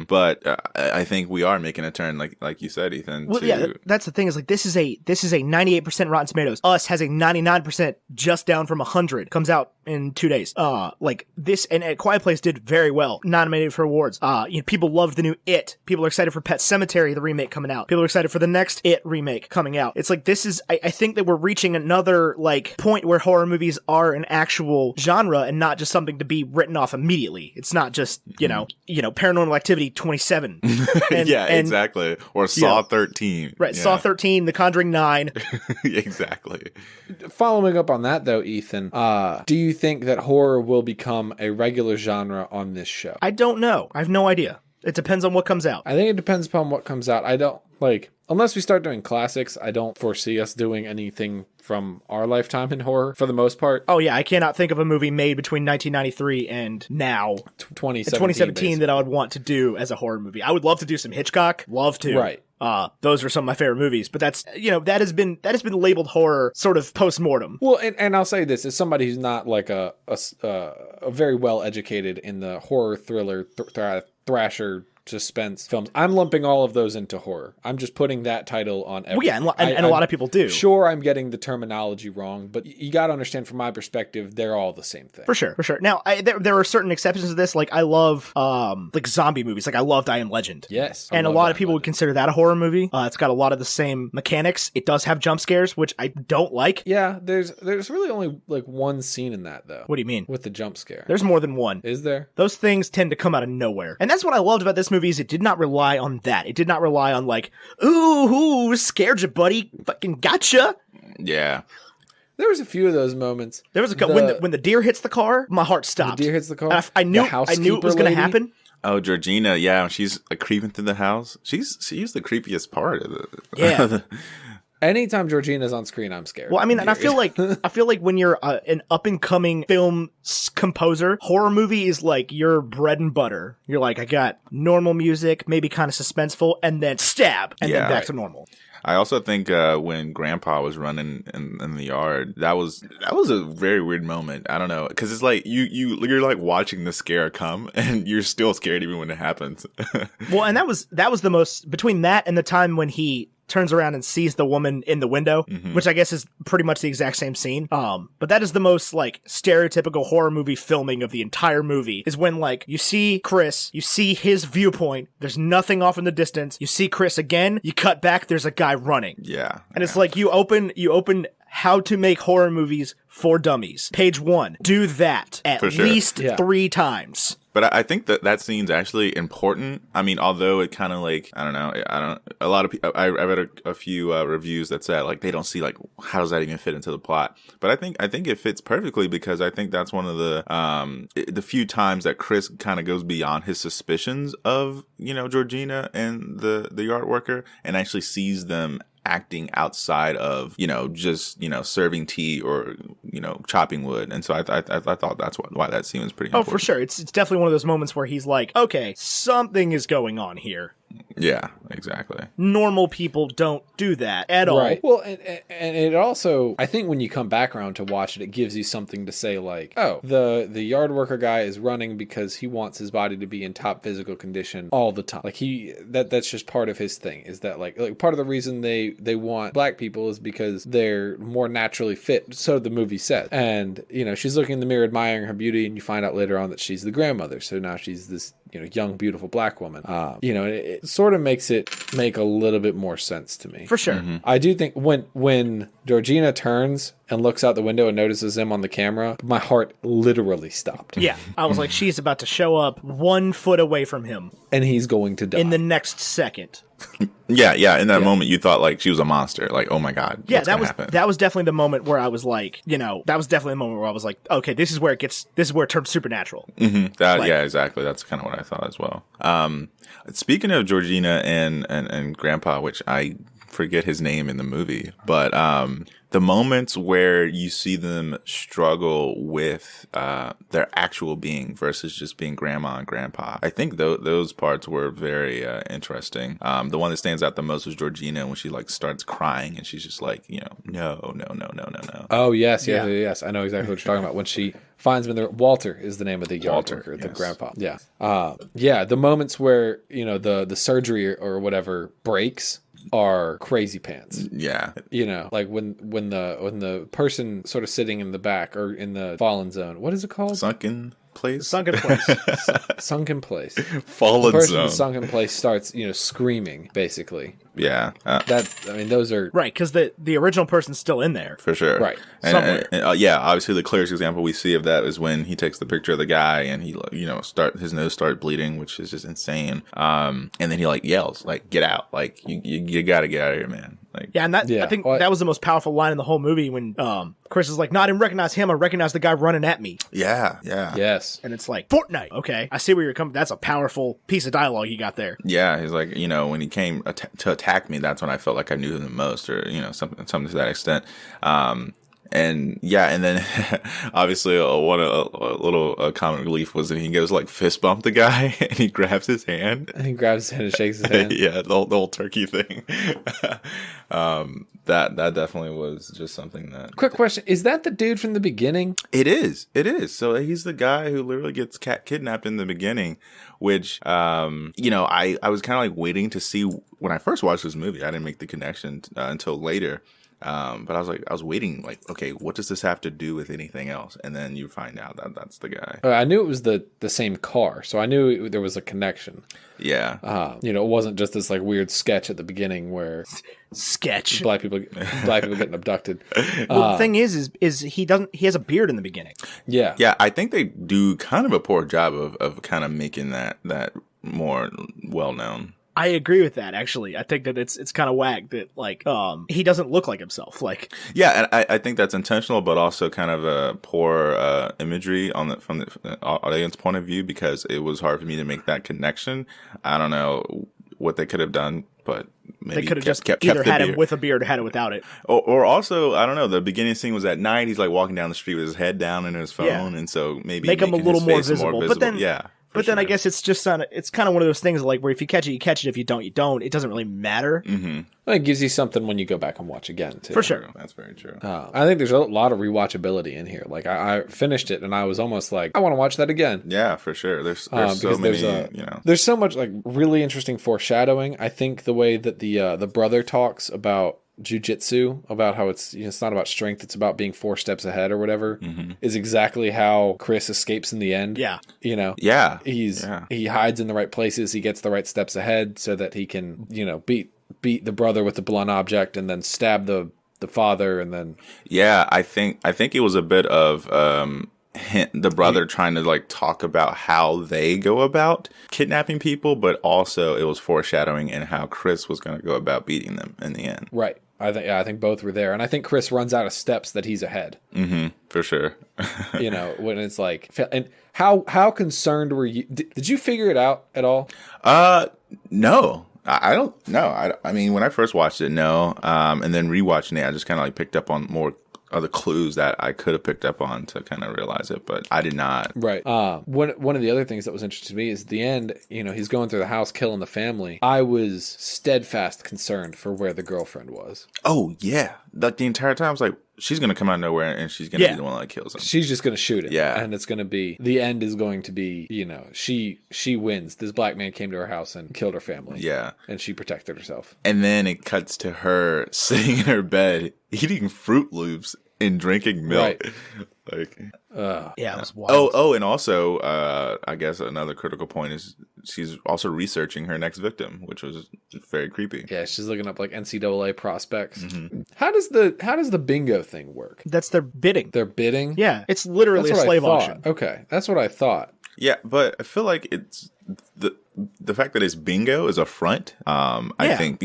But I think we are making a turn, like you said, Ethan. Well, yeah, that's the thing is like this is a 98% Rotten Tomatoes. Us has a 99% just down from 100. Comes out in 2 days. Like this and Quiet Place did very well. Nominated for awards. People loved the new It. People are excited for Pet Sematary, the remake coming out. People are excited for the next It remake coming out. It's like this is I think that we're reaching another like point where horror movies are an actual genre and not just something to be written off immediately. It's not just Paranormal Activity 27. Exactly. Or Saw 13. Right, Yeah. Saw 13, The Conjuring 9. Exactly. Following up on that though, Ethan, do you think that horror will become a regular genre on this show? I don't know. I have no idea. It depends on what comes out. I think it depends upon what comes out. I don't unless we start doing classics, I don't foresee us doing anything from our lifetime in horror for the most part. Oh yeah, I cannot think of a movie made between 1993 and now, 2017 that I would want to do as a horror movie. I would love to do some Hitchcock. Love to. Right. Those are some of my favorite movies, but that's, that has been labeled horror sort of post-mortem. Well, and I'll say this, as somebody who's not like a very well educated in the horror, thriller, thrasher, suspense films, I'm lumping all of those into horror. I'm just putting that title on everything. Well, yeah, and a lot of people do. Sure, I'm getting the terminology wrong, but you got to understand from my perspective, they're all the same thing. For sure. Now, there are certain exceptions to this. Like, I love like zombie movies. Like, I loved I Am Legend. Yes. And a lot of people would consider that a horror movie. It's got a lot of the same mechanics. It does have jump scares, which I don't like. Yeah, there's really only like one scene in that, though. What do you mean? With the jump scare. There's more than one. Is there? Those things tend to come out of nowhere. And that's what I loved about this movies, it did not rely on that. It did not rely on like, ooh, scared you, buddy, fucking gotcha. Yeah. There was a few of those moments. There was when the deer hits the car, my heart stopped. The deer hits the car. And I knew it was going to happen. Oh, Georgina, yeah, when she's creeping through the house. She's the creepiest part of it. Yeah. Anytime Georgina's on screen, I'm scared. Well, I mean, and I feel like when you're an up and coming film composer, horror movie is like your bread and butter. You're like, I got normal music, maybe kind of suspenseful, and then stab, and then back to normal. I also think when Grandpa was running in the yard, that was a very weird moment. I don't know, because it's like you're like watching the scare come, and you're still scared even when it happens. Well, and that was the most, between that and the time when he turns around and sees the woman in the window, which I guess is pretty much the exact same scene. But that is the most like stereotypical horror movie filming of the entire movie, is when like you see Chris, you see his viewpoint, there's nothing off in the distance, you see Chris again, you cut back, there's a guy running. Yeah. And it's like you open How to Make Horror Movies for Dummies. Page 1. Do that at least 3 times. But I think that scene's actually important. I mean, although it kind of like, I don't know, a lot of people, I read a few reviews that said like they don't see like how does that even fit into the plot. But I think it fits perfectly, because I think that's one of the few times that Chris kind of goes beyond his suspicions of, Georgina and the yard worker, and actually sees them acting outside of, just, serving tea or, chopping wood. And so I thought that's why that scene was pretty important. Oh, for sure. It's definitely one of those moments where he's like, okay, something is going on here. Yeah, exactly. Normal people don't do that at all. Right. Well, and it also, I think when you come back around to watch it, it gives you something to say like, oh, the yard worker guy is running because he wants his body to be in top physical condition all the time. Like that's just part of his thing, is that like part of the reason they want black people is because they're more naturally fit. So the movie says. And, she's looking in the mirror admiring her beauty, and you find out later on that she's the grandmother. So now she's this, young, beautiful black woman. It sort of makes it make a little bit more sense to me. For sure. Mm-hmm. I do think when Georgina turns and looks out the window and notices him on the camera, my heart literally stopped. Yeah. I was like, she's about to show up 1 foot away from him. And he's going to die. In the next second. Yeah. In that moment, you thought like she was a monster. Like, oh my God. Yeah, that was definitely the moment where I was like, that was definitely the moment where I was like, okay, this is where it turns supernatural. Mm-hmm. Yeah, exactly. That's kind of what I thought as well. Speaking of Georgina and Grandpa, which I forget his name in the movie, but the moments where you see them struggle with their actual being versus just being grandma and grandpa, I think those parts were very interesting. The one that stands out the most was Georgina, when she like starts crying and she's just like, no. Oh yes. I know exactly what you're talking about. When she finds him Walter is the name of the yard worker, the grandpa. Yeah. The moments where, the surgery or whatever breaks are crazy pants. Yeah. Like when the person sort of sitting in the back or in the fallen zone, what is it called? Sunken place? Sunken place. Sunken place. Fallen the person zone. In the sunken place starts, screaming, basically. Yeah. Those are... Right, because the original person's still in there. For sure. Right. And obviously the clearest example we see of that is when he takes the picture of the guy and he, his nose started bleeding, which is just insane. And then he like yells, like, get out. Like, you gotta get out of here, man. Like, yeah, and I think that was the most powerful line in the whole movie when Chris is like, no, I didn't recognize him. I recognized the guy running at me. Yeah. Yes. And it's like, Fortnite. Okay, I see where you're coming. That's a powerful piece of dialogue you got there. Yeah, he's like, when he came to attack me, that's when I felt like I knew him the most, or, something to that extent. And then obviously a little comic relief was that he goes like fist bump the guy and he grabs his hand. And he grabs his hand and shakes his hand. Yeah, the whole turkey thing. That definitely was just something that... Quick question. Is that the dude from the beginning? It is. So he's the guy who literally gets kidnapped in the beginning, which, I was kind of like waiting to see when I first watched this movie. I didn't make the connection until later. But I was waiting, like, okay, what does this have to do with anything else? And then you find out that that's the guy. I knew it was the same car, so I knew there was a connection. Yeah. It wasn't just this like weird sketch at the beginning where black people getting abducted. Well, the thing is he has a beard in the beginning. Yeah. Yeah, I think they do kind of a poor job of kind of making that more well known. I agree with that, actually. I think that it's kind of whack that, like, he doesn't look like himself. Like, yeah, and I think that's intentional, but also kind of a poor imagery from the audience point of view, because it was hard for me to make that connection. I don't know what they could have done, but maybe they could have just kept either had beard. him with a beard or had it without it. Or also, I don't know, the beginning scene was at night. He's like walking down the street with his head down in his phone, Yeah. and so maybe Make him a little more visible. But then, yeah. But then I guess it's just it's kind of one of those things like where if you catch it, you catch it. If you don't, you don't. It doesn't really matter. Mm-hmm. Well, it gives you something when you go back and watch again, too. For sure. That's very true. I think there's a lot of rewatchability in here. Like, I finished it, and I was almost like, I want to watch that again. Yeah, for sure. There's so many, There's so much, like, really interesting foreshadowing. I think the way that the brother talks about jujitsu, about how it's not about strength, it's about being 4 steps ahead or whatever, is exactly how Chris escapes in the end. Yeah. Yeah. He hides in the right places, he gets the right steps ahead so that he can, beat the brother with the blunt object and then stab the father, and then I think it was a bit of the brother trying to like talk about how they go about kidnapping people, but also it was foreshadowing in how Chris was going to go about beating them in the end. Right. I think both were there, and I think Chris runs out of steps that he's ahead. For sure. When it's like, and how concerned were you? Did you figure it out at all? No. I don't know. I mean, when I first watched it, no. And then rewatching it, I just kind of like picked up on more other clues that I could have picked up on to kind of realize it, but I did not. Right. One of the other things that was interesting to me is at the end, he's going through the house, killing the family. I was steadfast concerned for where the girlfriend was. Oh, yeah. Like the entire time I was like, she's going to come out of nowhere and she's going to be the one that kills him. She's just going to shoot him. Yeah. And it's going to be, the end is going to be, she wins. This black man came to her house and killed her family. Yeah. And she protected herself. And then it cuts to her sitting in her bed, eating Fruit Loops and drinking milk. Right. It was wild. Oh, and also, I guess another critical point is she's also researching her next victim, which was very creepy. Yeah, she's looking up like NCAA prospects. How does the bingo thing work? That's their bidding. They're bidding? Yeah, it's literally a slave auction. Okay, that's what I thought. Yeah, but I feel like it's the fact that it's bingo is a front. I think,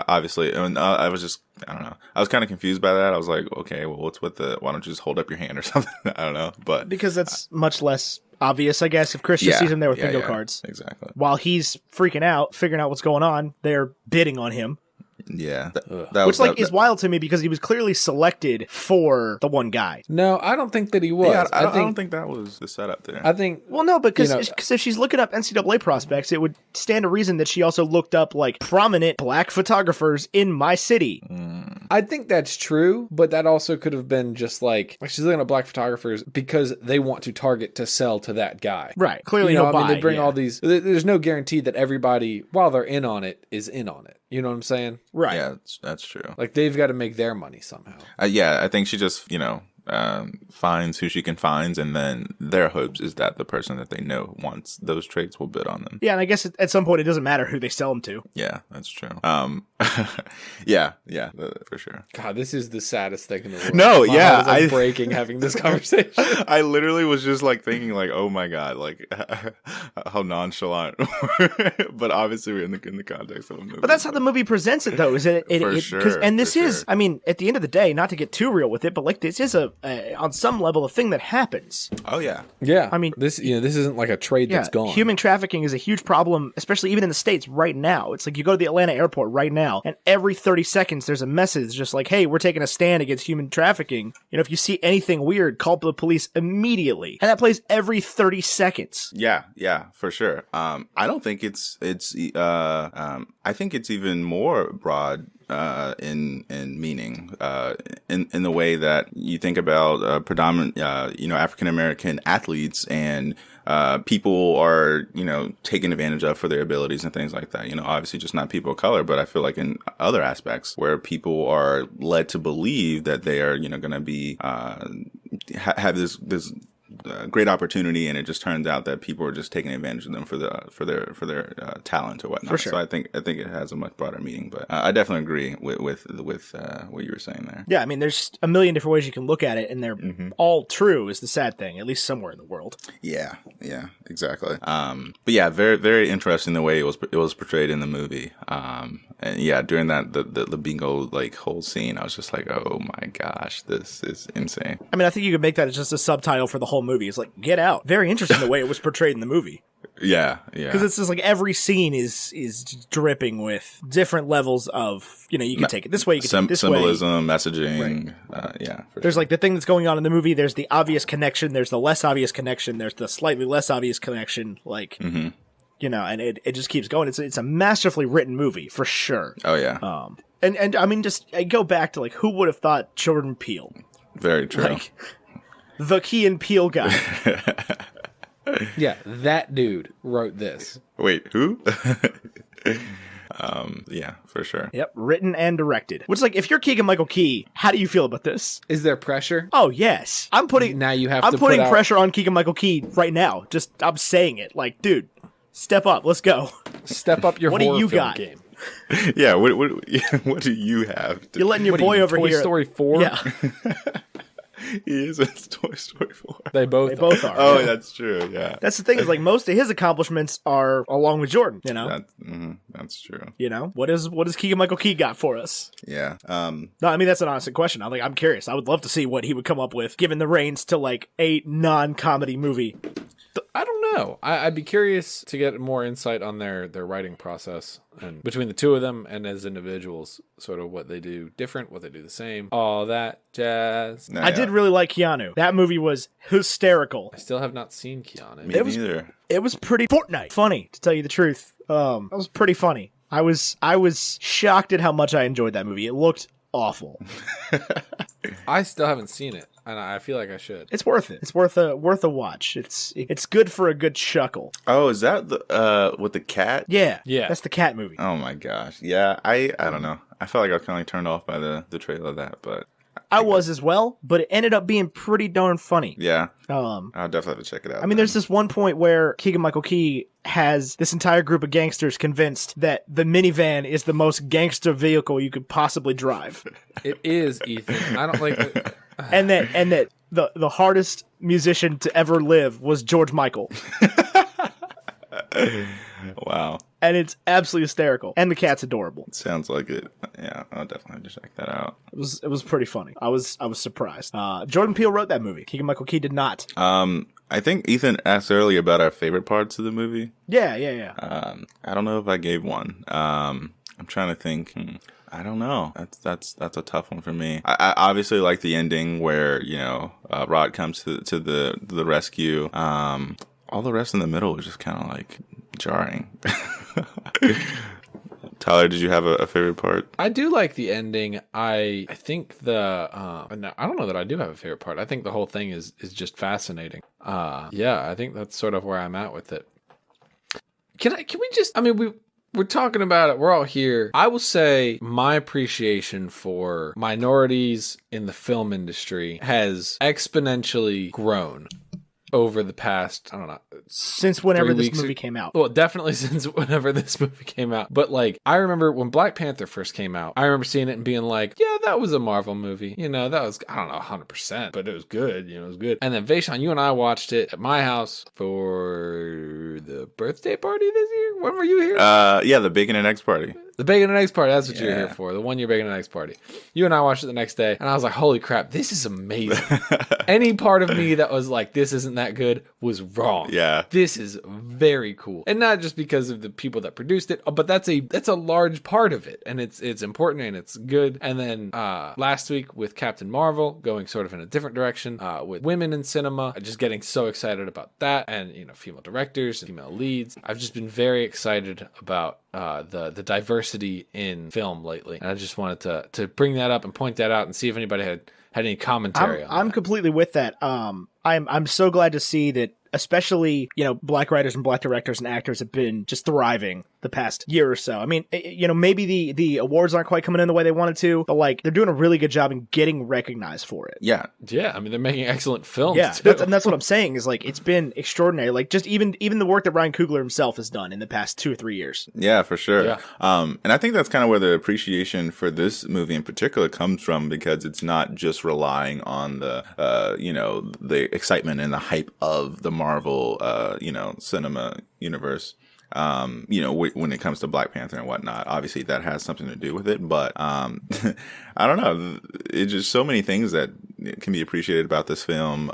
obviously. And I was just, I don't know. I was kind of confused by that. I was like, okay, well, what's with why don't you just hold up your hand or something? I don't know, but because that's much less obvious, I guess. If Chris just sees him there with bingo cards, exactly. While he's freaking out, figuring out what's going on, they're bidding on him. Yeah, which is wild to me because he was clearly selected for the one guy. No, I don't think that he was. Yeah, I don't think that was the setup there. I think because if she's looking up NCAA prospects, it would stand to reason that she also looked up like prominent black photographers in my city. I think that's true, but that also could have been just like she's looking at black photographers because they want to target to sell to that guy. Right. Clearly, they bring all these. There's no guarantee that everybody, while they're in on it, is in on it. You know what I'm saying? Right. Yeah, that's true. Like they've got to make their money somehow. I think she just finds who she can find, and then their hopes is that the person that they know wants those traits will bid on them. Yeah, and I guess at some point it doesn't matter who they sell them to. Yeah, that's true. For sure. God, this is the saddest thing in the world. No, My heart is breaking having this conversation. I literally was just like thinking like, oh my god, like how nonchalant. But obviously we're in the context of a movie. But that's how the movie presents it, though. Is it? This is. I mean, at the end of the day, not to get too real with it, but like this is on some level a thing that happens. Oh yeah. Yeah. I mean, this isn't like a trade that's gone. Human trafficking is a huge problem, especially even in the States right now. It's like you go to the Atlanta airport right now, and every 30 seconds there's a message just like, hey, we're taking a stand against human trafficking. If you see anything weird, call the police immediately. And that plays every 30 seconds. Yeah, for sure. I don't think it's I think it's even more broad in meaning, in the way that you think about predominant, African American athletes and people are, taken advantage of for their abilities and things like that. Obviously just not people of color, but I feel like in other aspects where people are led to believe that they are, going to be have this great opportunity, and it just turns out that people are just taking advantage of them for their talent or whatnot. For sure. So I think it has a much broader meaning. But I definitely agree with what you were saying there. Yeah, I mean, there's a million different ways you can look at it, and they're all true. Is the sad thing, at least somewhere in the world. Yeah, exactly. But yeah, very very interesting the way it was portrayed in the movie. And yeah, during that the bingo like whole scene, I was just like, oh my gosh, this is insane. I mean, I think you could make that as just a subtitle for the whole movie. It's like, get out. Very interesting the way it was portrayed in the movie. Yeah. Because it's just like every scene is dripping with different levels of, you can take it this way, you can take it this symbolism, way. messaging. Right. There's like the thing that's going on in the movie. There's the obvious connection. There's the less obvious connection. There's the slightly less obvious connection. Like, and it just keeps going. It's a masterfully written movie for sure. Oh yeah. And I mean, just I go back to like, who would have thought Jordan Peele? Very true. Like, the Key and Peele guy. Yeah, that dude wrote this. Wait, who? Yeah, for sure. Yep, written and directed. Which is like, if you're Keegan-Michael Key, how do you feel about this? Is there pressure? Oh yes, I'm putting pressure on Keegan-Michael Key right now. I'm saying it. Like, dude, step up. Let's go. Step up your What horror do you film got? game. Yeah, what do you have? You're letting your boy over Toy here. Story 4? Yeah, He is in Toy Story 4. They both are. Oh, yeah. that's true. Yeah, That's the thing is like most of his accomplishments are along with Jordan. that's true. What does Keegan-Michael Key got for us? Yeah. No, I mean that's an honest question. I'm curious. I would love to see what he would come up with, given the reins to like a non-comedy movie. I don't know. I'd be curious to get more insight on their writing process and between the two of them and as individuals, sort of what they do different, what they do the same, all that jazz. No, I did really like Keanu. That movie was hysterical. I still have not seen Keanu. Me neither. It was pretty Fortnite funny, to tell you the truth. It was pretty funny. I was shocked at how much I enjoyed that movie. It looked awful. I still haven't seen it, and I feel like I should. It's worth it. It's worth a watch. It's good for a good chuckle. Oh, is that the with the cat? Yeah. Yeah. That's the cat movie. Oh my gosh. Yeah, I don't know. I felt like I was kind of turned off by the trailer of that, but I was as well, but it ended up being pretty darn funny. yeah, I'll definitely have to check it out. I mean, there's this one point where Keegan-Michael Key has this entire group of gangsters convinced that the minivan is the most gangster vehicle you could possibly drive. It is, Ethan. I don't like... and that the hardest musician to ever live was George Michael. Wow. And it's absolutely hysterical. And the cat's adorable. Sounds like it. Yeah, I'll definitely have to check that out. It was pretty funny. I was surprised. Jordan Peele wrote that movie. Keegan-Michael Key did not. I think Ethan asked earlier about our favorite parts of the movie. Yeah. I don't know if I gave one. I'm trying to think. I don't know. That's a tough one for me. I obviously like the ending where Rod comes to the rescue. All the rest in the middle was just kind of like jarring. Tyler, did you have a favorite part? I do like the ending. I think I don't know that I do have a favorite part. I think the whole thing is just fascinating. Yeah, I think that's sort of where I'm at with it. Can we just, I mean, we're talking about it. We're all here. I will say my appreciation for minorities in the film industry has exponentially grown over the past, I don't know, since whenever this movie came out. Well, definitely since whenever this movie came out. But like, I remember when Black Panther first came out, I remember seeing it and being like, yeah, that was a Marvel movie. That was, I don't know, 100%, but it was good. It was good. And then Vashaun, you and I watched it at my house for the birthday party this year. When were you here? Yeah, the Bacon and Eggs party. The Bacon and Eggs party. That's what you're here for. The 1 year Bacon and Eggs party. You and I watched it the next day, and I was like, holy crap, this is amazing. Any part of me that was like, this isn't that good was wrong. Yeah. This is very cool. And not just because of the people that produced it, but that's a large part of it. And it's important and it's good. And then last week with Captain Marvel going sort of in a different direction with women in cinema, just getting so excited about that. And, female directors, female leads. I've just been very excited about the diversity in film lately. And I just wanted to bring that up and point that out and see if anybody had any commentary on I'm that. completely with that. I'm so glad to see that especially, black writers and black directors and actors have been just thriving the past year or so. I mean, maybe the awards aren't quite coming in the way they wanted to, but like they're doing a really good job in getting recognized for it. Yeah. I mean, they're making excellent films. Yeah, too. that's what I'm saying is like it's been extraordinary. Like just even the work that Ryan Coogler himself has done in the past 2 or 3 years. Yeah, for sure. Yeah. And I think that's kind of where the appreciation for this movie in particular comes from, because it's not just relying on the excitement and the hype of the Marvel cinema universe. When it comes to Black Panther and whatnot, obviously that has something to do with it, but I don't know. It's just so many things that can be appreciated about this film.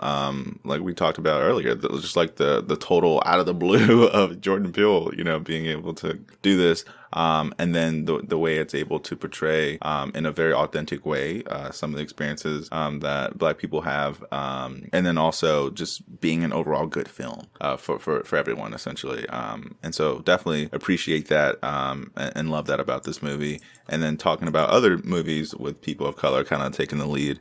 Like we talked about earlier, just like the total out of the blue of Jordan Peele, being able to do this. And then the way it's able to portray, in a very authentic way, some of the experiences, that Black people have. And then also just being an overall good film, for everyone, essentially. And so definitely appreciate that, and love that about this movie. And then talking about other movies with people of color kind of taking the lead.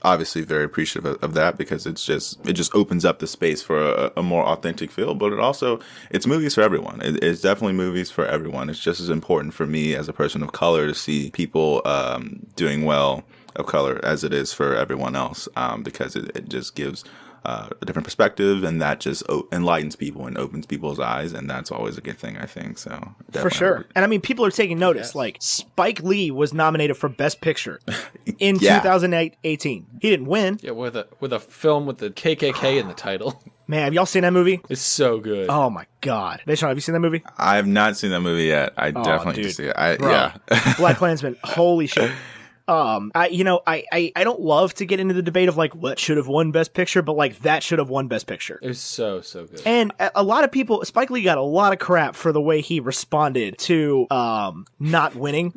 Obviously very appreciative of that, because it just opens up the space for a more authentic feel, but it's movies for everyone. It's definitely movies for everyone. It's just as important for me as a person of color to see people doing well of color as it is for everyone else, because it just gives a different perspective, and that just enlightens people and opens people's eyes, and that's always a good thing, I think. So for sure. And I mean, people are taking notice. Yes. Like Spike Lee was nominated for Best Picture in 2018. He didn't win. Yeah, with a film with the KKK in the title. Man, have y'all seen that movie? It's so good. Oh my god, Vashaun, have you seen that movie? I have not seen that movie yet. I definitely need to see it. Yeah, Black Klansman. Holy shit. I don't love to get into the debate of like what should have won Best Picture, but like that should have won Best Picture. It was so good. And a lot of people, Spike Lee got a lot of crap for the way he responded to not winning.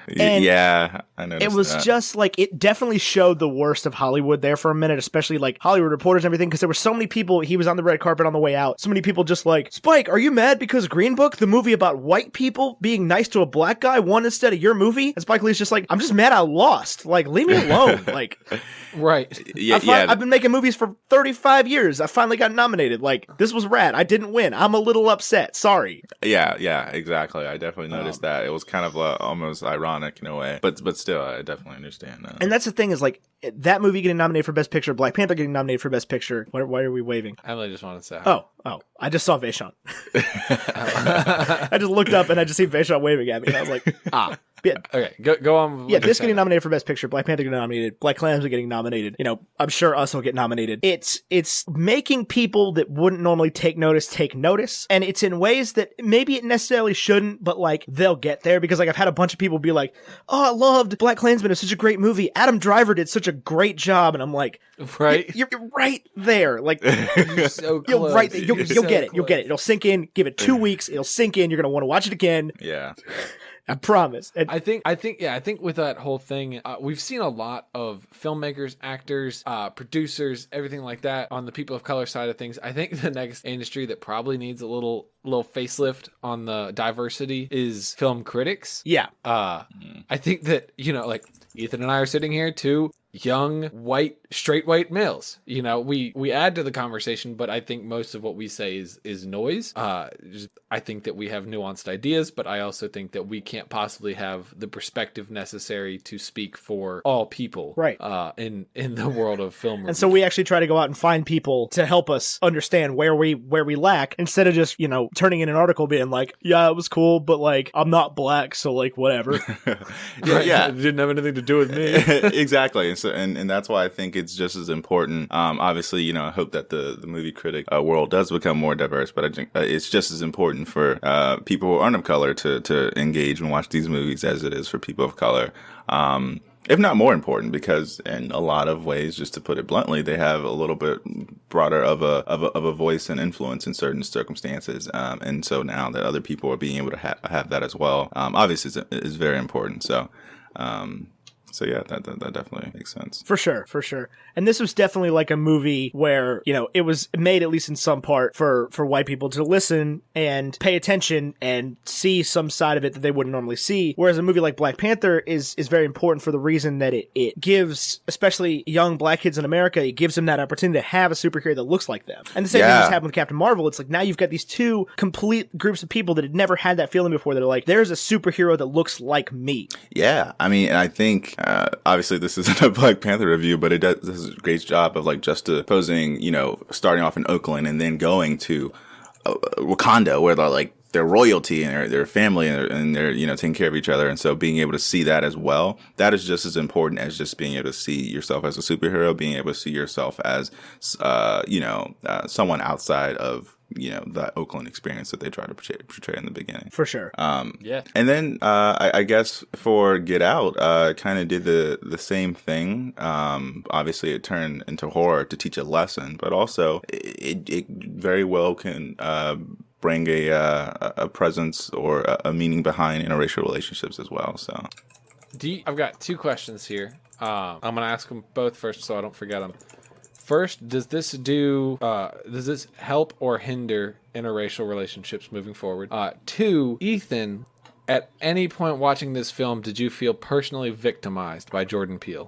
And yeah, I noticed it was that. just like, it definitely showed the worst of Hollywood there for a minute, especially like Hollywood Reporters and everything, because there were so many people, he was on the red carpet on the way out, so many people just like, Spike, are you mad because Green Book, the movie about white people being nice to a black guy, won instead of your movie? And Spike Lee's just like, I'm just mad I lost. Like, leave me alone. Like, right. I've been making movies for 35 years. I finally got nominated. Like, this was rad. I didn't win. I'm a little upset. Sorry. Yeah, exactly. I definitely noticed that. It was kind of almost ironic in a way, but still, I definitely understand that. And that's the thing is, like, that movie getting nominated for Best Picture, Black Panther getting nominated for Best Picture. Why are we waving? Emily just wanted to say hi. Oh, I just saw Vashaun. I just looked up and I just see Vashaun waving at me, and I was like, ah. Yeah. Okay, go on. Yeah, this getting nominated for Best Picture, Black Panther getting nominated, Black Klansman getting nominated. I'm sure Us will get nominated. It's making people that wouldn't normally take notice, and it's in ways that maybe it necessarily shouldn't, but like they'll get there, because like I've had a bunch of people be like, "Oh, I loved Black Klansman. It's such a great movie. Adam Driver did such a great job," and I'm like, right, you're right there. Like, you're so close. You're right there. You'll get it. You'll get it. It'll sink in. Give it 2 weeks. It'll sink in. You're gonna want to watch it again. Yeah. I promise. And I think with that whole thing, we've seen a lot of filmmakers, actors, producers, everything like that on the people of color side of things. I think the next industry that probably needs a little facelift on the diversity is film critics. Yeah. I think that, like Ethan and I are sitting here, two young, straight white males. We add to the conversation, but I think most of what we say is noise. I think that we have nuanced ideas, but I also think that we can't possibly have the perspective necessary to speak for all people, right? In the world of film review. And so we actually try to go out and find people to help us understand where we lack, instead of just turning in an article being like, yeah, it was cool, but like I'm not black, so like whatever. Yeah, it didn't have anything to do with me. Exactly. And that's why I think it's just as important. Obviously, I hope that the movie critic world does become more diverse, but I think it's just as important for people who aren't of color to engage and watch these movies as it is for people of color. If not more important, because in a lot of ways, just to put it bluntly, they have a little bit broader of a voice and influence in certain circumstances. And so now that other people are being able to have that as well, obviously is very important. So So yeah, that definitely makes sense. For sure. And this was definitely like a movie where, it was made, at least in some part, for white people to listen and pay attention and see some side of it that they wouldn't normally see. Whereas a movie like Black Panther is very important for the reason that it gives, especially young black kids in America, it gives them that opportunity to have a superhero that looks like them. And the same thing just happened with Captain Marvel. It's like now you've got these two complete groups of people that had never had that feeling before. That are like, there's a superhero that looks like me. Yeah, I mean, I think obviously this isn't a Black Panther review, but it does a great job of like juxtaposing, starting off in Oakland and then going to Wakanda, where they're like their royalty and their family and they're taking care of each other, and so being able to see that as well, that is just as important as just being able to see yourself as a superhero, being able to see yourself as someone outside of that Oakland experience that they try to portray in the beginning. For sure. Yeah. And then I guess for Get Out, kind of did the same thing. Obviously, it turned into horror to teach a lesson, but also it very well can bring a presence or a meaning behind interracial relationships as well. So, I've got two questions here. I'm going to ask them both first so I don't forget them. First, does this help or hinder interracial relationships moving forward? Two, Ethan, at any point watching this film, did you feel personally victimized by Jordan Peele?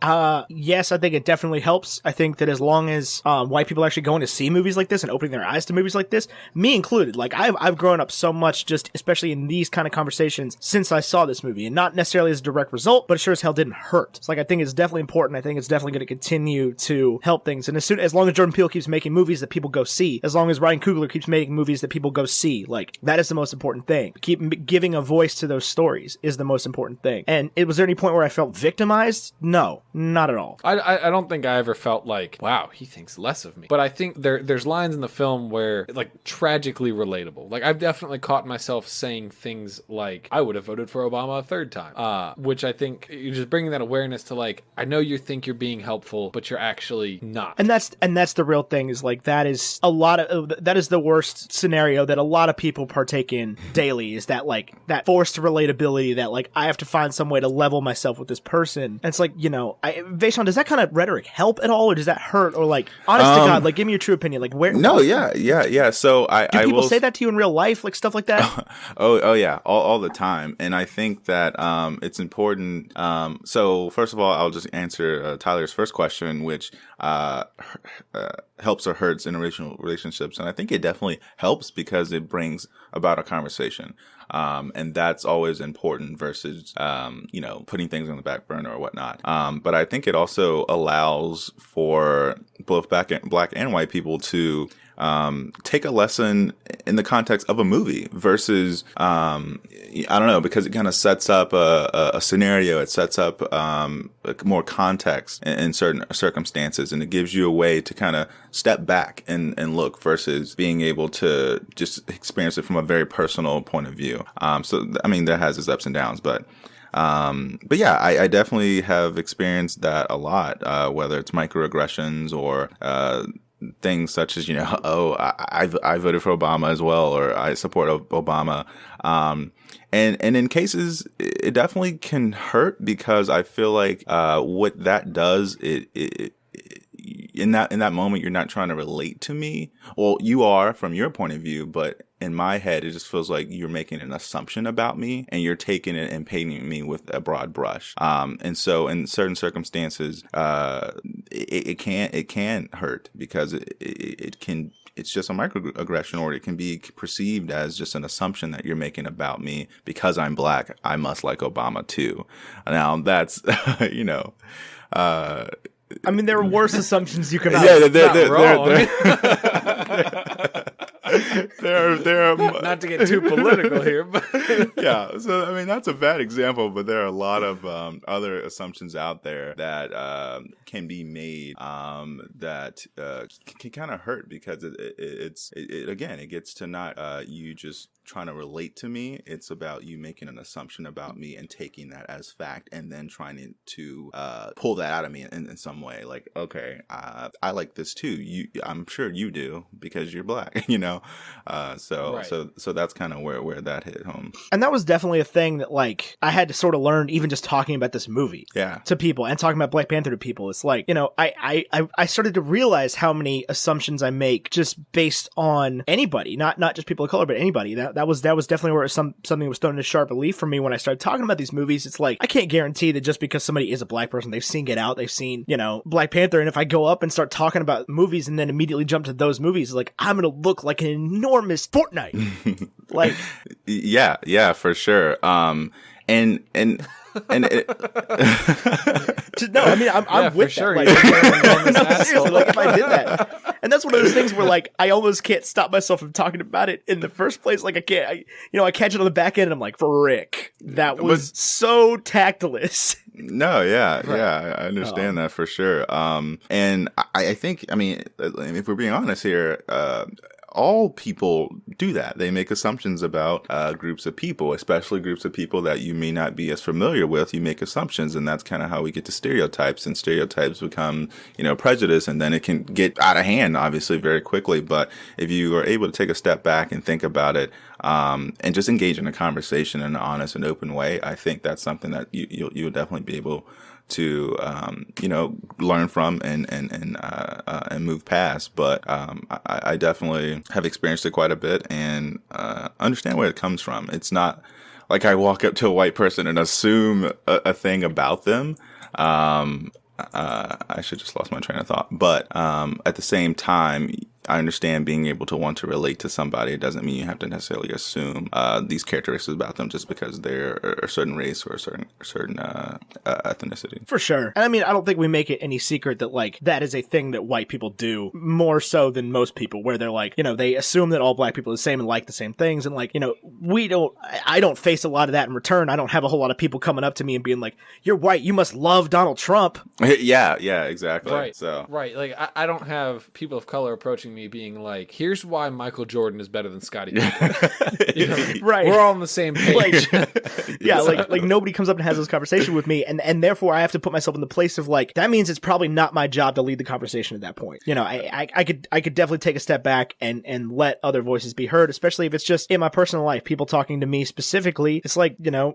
Yes, I think it definitely helps. I think that as long as white people are actually going to see movies like this and opening their eyes to movies like this, me included, like I've grown up so much just especially in these kind of conversations since I saw this movie, and not necessarily as a direct result, but it sure as hell didn't hurt. It's like I think it's definitely important. I think it's definitely going to continue to help things, and as long as Jordan Peele keeps making movies that people go see, as long as Ryan Coogler keeps making movies that people go see, like that is the most important thing. Keep giving a voice to those stories is the most important thing. And was there any point where I felt victimized? No, not at all. I don't think I ever felt like, wow, he thinks less of me. But I think there's lines in the film where, like, tragically relatable. Like, I've definitely caught myself saying things like, I would have voted for Obama a third time. Which I think you're just bringing that awareness to, like, I know you think you're being helpful, but you're actually not. And that's the real thing, is like, that is that is the worst scenario that a lot of people partake in daily, is that, like, that forced relatability, that like I have to find some way to level myself with this person. And it's like, Vashaun, does that kind of rhetoric help at all, or does that hurt? Or like, honest to God, like, give me your true opinion. Like, where? No, yeah. So do people say that to you in real life, like stuff like that? oh yeah, all the time. And I think that it's important. So first of all, I'll just answer Tyler's first question, which helps or hurts interracial relationships, and I think it definitely helps because it brings about a conversation. And that's always important versus, putting things on the back burner or whatnot. But I think it also allows for both black and white people to take a lesson in the context of a movie versus, I don't know, because it kind of sets up a scenario. It sets up more context in certain circumstances, and it gives you a way to kind of step back and look versus being able to just experience it from a very personal point of view. So, I mean, that has its ups and downs, but yeah, I definitely have experienced that a lot, whether it's microaggressions or, things such as, I voted for Obama as well, or I support Obama. And in cases, it definitely can hurt because I feel like, what that does, it in that moment, you're not trying to relate to me. Well, you are from your point of view, but in my head, it just feels like you're making an assumption about me and you're taking it and painting me with a broad brush. And so in certain circumstances, it can hurt because it's just a microaggression, or it can be perceived as just an assumption that you're making about me because I'm black. I must like Obama too. Now that's, I mean, there are worse assumptions you can make. Yeah, they're wrong. There are not to get too political here, but yeah. So I mean, that's a bad example, but there are a lot of other assumptions out there that can be made that can kind of hurt because it gets to not you just trying to relate to me. It's about you making an assumption about me and taking that as fact, and then trying to pull that out of me in some way. Like, okay, I like this too. I'm sure you do because you're black, So that's kind of where that hit home. And that was definitely a thing that, like, I had to sort of learn even just talking about this movie to people and talking about Black Panther to people. It's like, you know, I started to realize how many assumptions I make just based on anybody, not just people of color, but anybody. That was definitely where something was thrown into sharp relief for me when I started talking about these movies. It's like, I can't guarantee that just because somebody is a black person, they've seen Get Out, they've seen, you know, Black Panther, and if I go up and start talking about movies and then immediately jump to those movies, like, I'm gonna look like an enormous Fortnite. Like, yeah, for sure. And it, no, I mean, I'm with sure. that. Like, no, seriously, like, if I did that, and that's one of those things where, like, I almost can't stop myself from talking about it in the first place. Like, I catch it on the back end, and I'm like, Frick, that was so tactless. No, yeah, I understand that for sure. And I think, I mean, if we're being honest here, all people do that. They make assumptions about groups of people, especially groups of people that you may not be as familiar with. You make assumptions, and that's kind of how we get to stereotypes, and stereotypes become, you know, prejudice, and then it can get out of hand, obviously, very quickly. But if you are able to take a step back and think about it, and just engage in a conversation in an honest and open way, I think that's something that you'll definitely be able to learn from and move past. But I definitely have experienced it quite a bit and understand where it comes from. It's not like I walk up to a white person and assume a thing about them. I should just lost my train of thought. But at the same time, I understand being able to want to relate to somebody. It doesn't mean you have to necessarily assume these characteristics about them just because they're a certain race or a certain ethnicity. For sure. And I mean, I don't think we make it any secret that, like, that is a thing that white people do more so than most people, where they're like, you know, they assume that all black people are the same and like the same things. And, like, you know, I don't face a lot of that in return. I don't have a whole lot of people coming up to me and being like, you're white, you must love Donald Trump. Yeah, exactly. Right. So right. Like, I don't have people of color approaching me being like, here's why Michael Jordan is better than Scottie Pippen. You know, right. We're all on the same page. Like nobody comes up and has this conversation with me, and therefore I have to put myself in the place of, like, that means it's probably not my job to lead the conversation at that point. You know, I could definitely take a step back and let other voices be heard, especially if it's just in my personal life, people talking to me specifically. It's like, you know,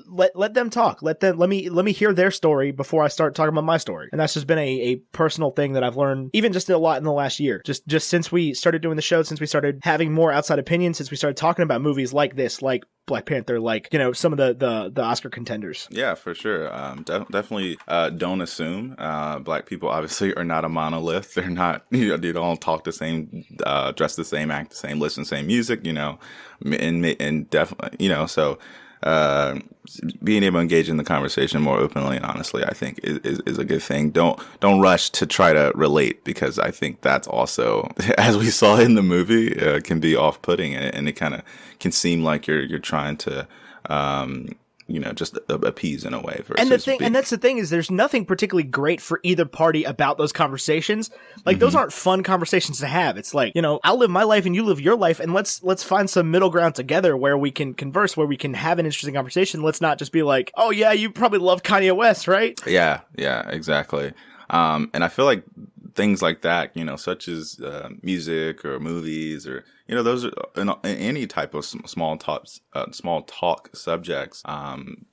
let them talk. Let me hear their story before I start talking about my story. And that's just been a personal thing that I've learned, even just a lot in the last year. Just since we started doing the show, since we started having more outside opinions, since we started talking about movies like this, like Black Panther, like, you know, some of the Oscar contenders. Yeah, for sure. Definitely don't assume. Black people obviously are not a monolith. They're not, you know, they don't talk the same, dress the same, act the same, listen to the same music, you know, and definitely, you know, so being able to engage in the conversation more openly and honestly, I think is a good thing. Don't rush to try to relate, because I think that's also, as we saw in the movie, can be off-putting, and it kind of can seem like you're trying to you know, just appease in a way. And that's the thing is, there's nothing particularly great for either party about those conversations. Like, those aren't fun conversations to have. It's like, you know, I'll live my life and you live your life, and let's find some middle ground together where we can converse, where we can have an interesting conversation. Let's not just be like, oh yeah, you probably love Kanye West, right? Yeah, exactly. And I feel like things like that, you know, such as music or movies, or, you know, those are in any type of small talk subjects.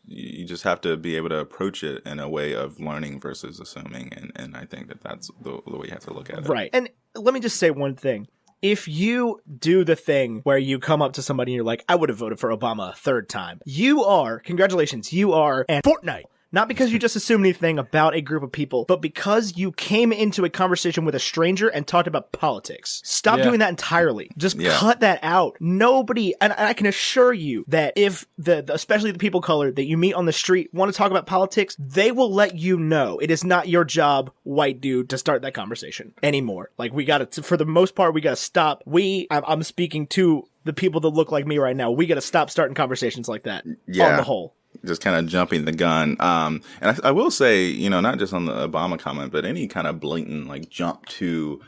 You just have to be able to approach it in a way of learning versus assuming, and I think that's the way you have to look at it. Right. And let me just say one thing. If you do the thing where you come up to somebody and you're like, I would have voted for Obama a third time, congratulations, you are an Fortnite. Not because you just assumed anything about a group of people, but because you came into a conversation with a stranger and talked about politics. Stop doing that entirely. Just cut that out. Nobody, and I can assure you that if especially the people of color that you meet on the street want to talk about politics, they will let you know. It is not your job, white dude, to start that conversation anymore. Like, we gotta, for the most part, we gotta stop. I'm speaking to the people that look like me right now. We gotta stop starting conversations like that on the whole. Just kind of jumping the gun. And I will say, you know, not just on the Obama comment, but any kind of blatant, like, jump to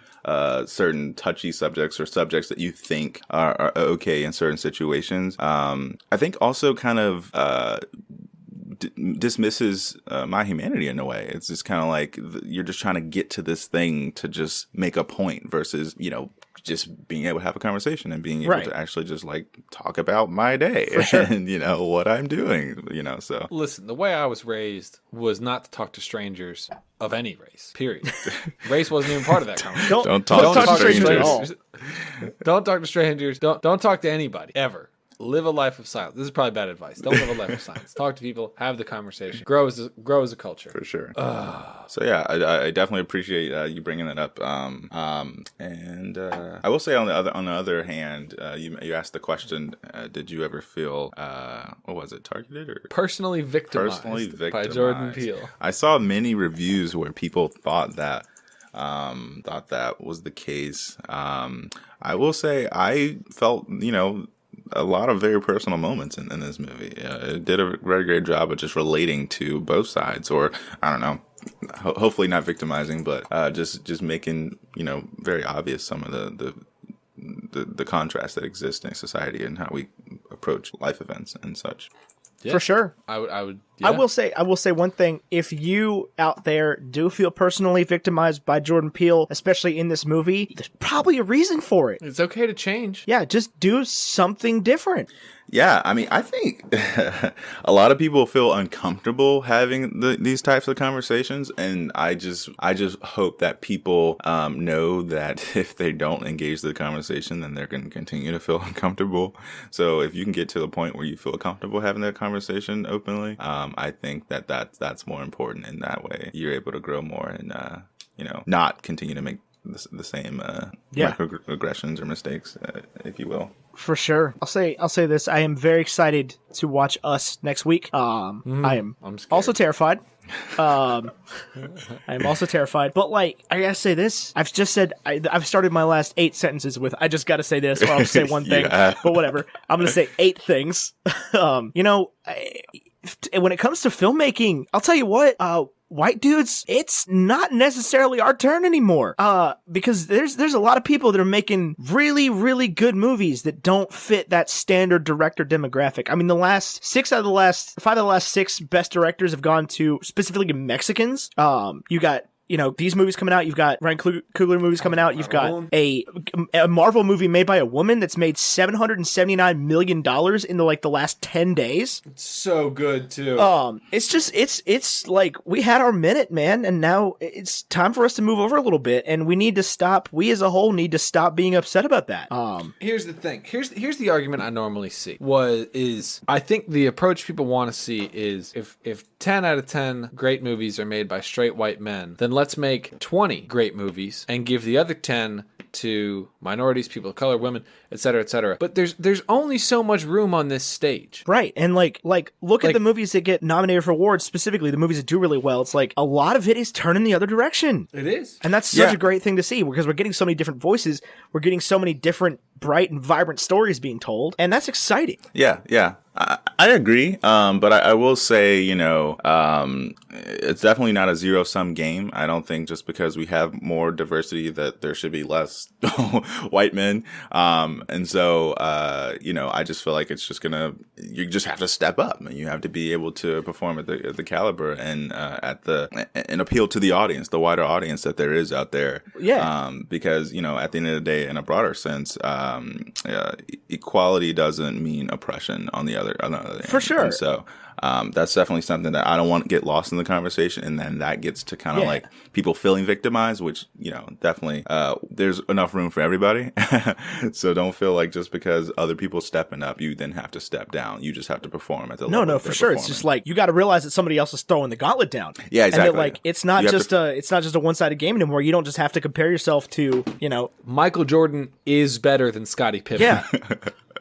certain touchy subjects or subjects that you think are okay in certain situations, I think also kind of dismisses my humanity in a way. It's just kind of like you're just trying to get to this thing to just make a point versus, you know, just being able to have a conversation and being able Right. to actually just like talk about my day and what I'm doing, so Listen, the way I was raised was not to talk to strangers of any race. Period. Race wasn't even part of that conversation. Don't talk to strangers at all. Don't talk to strangers. Don't talk to anybody ever. Live a life of silence. This is probably bad advice. Don't live a life of silence. Talk to people. Have the conversation. Grow as a culture. for sure. So yeah, I definitely appreciate you bringing that up. And I will say on the other hand, you asked the question: did you ever feel what was it, targeted or Personally victimized by Jordan Peele? I saw many reviews where people thought that was the case. I will say I felt a lot of very personal moments in this movie. It did a very great job of just relating to both sides, or I don't know, hopefully not victimizing, but just making very obvious some of the contrast that exists in society and how we approach life events and such. Yeah. For sure. I would. I Yeah. will say one thing. If you out there do feel personally victimized by Jordan Peele, especially in this movie, there's probably a reason for it. It's okay to change. Yeah, just do something different. Yeah, I mean, I think a lot of people feel uncomfortable having these types of conversations, and I just hope that people know that if they don't engage the conversation, then they're going to continue to feel uncomfortable. So if you can get to the point where you feel comfortable having that conversation openly, I think that's more important. In that way, you're able to grow more and not continue to make the same microaggressions or mistakes, if you will. For sure. I'll say this. I am very excited to watch Us next week. I am I'm scared. also terrified. I am also terrified. But I gotta say this. I've just said I've started my last 8 sentences with I just gotta say this, or I'll just say one thing. Yeah. But whatever. I'm gonna say 8 things. When it comes to filmmaking, I'll tell you what, white dudes, it's not necessarily our turn anymore. Because there's a lot of people that are making really, really good movies that don't fit that standard director demographic. I mean, the last 5 of the last 6 best directors have gone to specifically Mexicans. You got these movies coming out. You've got Ryan Coogler movies coming out. You've got a Marvel movie made by a woman that's made $779 million in the last 10 days. It's so good too. It's like we had our minute, man, and now it's time for us to move over a little bit, and we as a whole need to stop being upset about that. Here's the thing. Here's the argument I normally see. I think the approach people want to see is if 10 out of 10 great movies are made by straight white men, then let's make 20 great movies and give the other 10 to minorities, people of color, women, etc., etc. But there's only so much room on this stage. Right. And look at the movies that get nominated for awards, specifically the movies that do really well. It's a lot of it is turning the other direction. It is. And that's such a great thing to see, because we're getting so many different voices. We're getting so many different bright and vibrant stories being told. And that's exciting. Yeah. I agree. But I will say, it's definitely not a zero-sum game. I don't think just because we have more diversity that there should be less white men. And so, I just feel like it's just you just have to step up, and you have to be able to perform at the caliber and and appeal to the audience, the wider audience that there is out there. Yeah. Because, at the end of the day, in a broader sense, equality doesn't mean oppression on the other end. For sure. And so that's definitely something that I don't want to get lost in the conversation, and then that gets to kind of like people feeling victimized, which definitely there's enough room for everybody. So don't feel like just because other people stepping up, you then have to step down. You just have to perform at the level. No, for sure. It's just you got to realize that somebody else is throwing the gauntlet down. Yeah, exactly. And that it's not just a one-sided game anymore. You don't just have to compare yourself to Michael Jordan is better than Scottie Pippen. Yeah.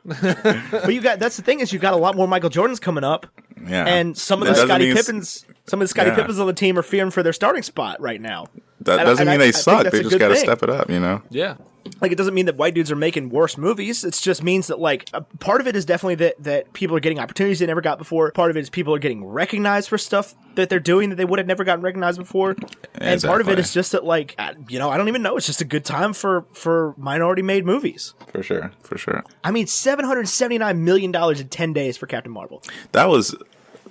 But that's the thing, is you've got a lot more Michael Jordans coming up. Yeah. And some of the Scottie Pippens on the team are fearing for their starting spot right now. That doesn't mean they suck. They just got to step it up, Yeah. It doesn't mean that white dudes are making worse movies. It just means that part of it is definitely that people are getting opportunities they never got before. Part of it is people are getting recognized for stuff that they're doing that they would have never gotten recognized before. And part of it is just that I don't even know. It's just a good time for minority made movies. For sure. I mean, $779 million in 10 days for Captain Marvel. That was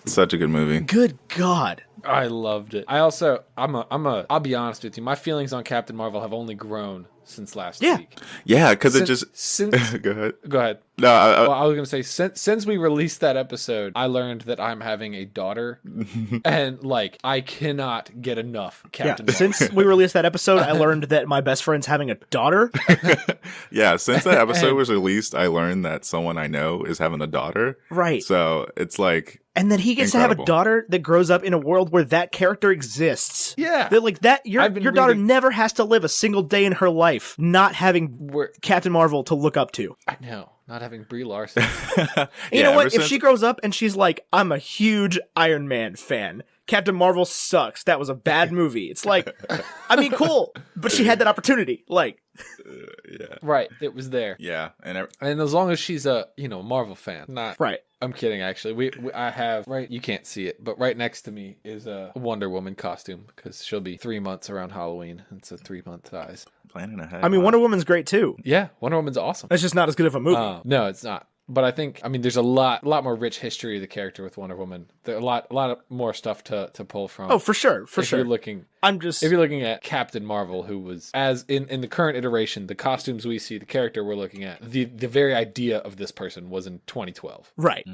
such a good movie. Good God. I loved it. I also, I'll be honest with you. My feelings on Captain Marvel have only grown since last Yeah. week. Yeah, because it Since- just since go ahead. go ahead. No, Well, I was gonna say since we released that episode, I learned that I'm having a daughter, and like I cannot get enough Captain Marvel. Since we released that episode, I learned that my best friend's having a daughter. yeah. Since that episode was released, I learned that someone I know is having a daughter. Right. So it's like, And then he gets to have a Incredible. daughter that grows up in a world where that character exists. Yeah. They're like that. Your I've been daughter reading- never has to live a single day in her life not having We're- Captain Marvel to look up to. I know, not having Brie Larson. You know ever what? If since- she grows up and she's like, I'm a huge Iron Man fan. Captain Marvel sucks. That was a bad movie. It's like, I mean, cool, but she had that opportunity. Like, yeah, Right, it was there. yeah, and And as long as she's a Marvel fan, not right. I'm kidding. Actually, I have right. You can't see it, but right next to me is a Wonder Woman costume because she'll be 3 months around Halloween. It's a 3-month size. planning ahead. I mean, Wonder Woman's great too. Yeah, Wonder Woman's awesome. It's just not as good of a movie. No, it's not. But I think there's a lot more rich history of the character with Wonder Woman. There's a lot of more stuff to pull from. Oh, for sure, for if sure. You're looking, If if you're looking at Captain Marvel, who was as in the current iteration, the costumes we see, the character we're looking at, the very idea of this person was in 2012. right,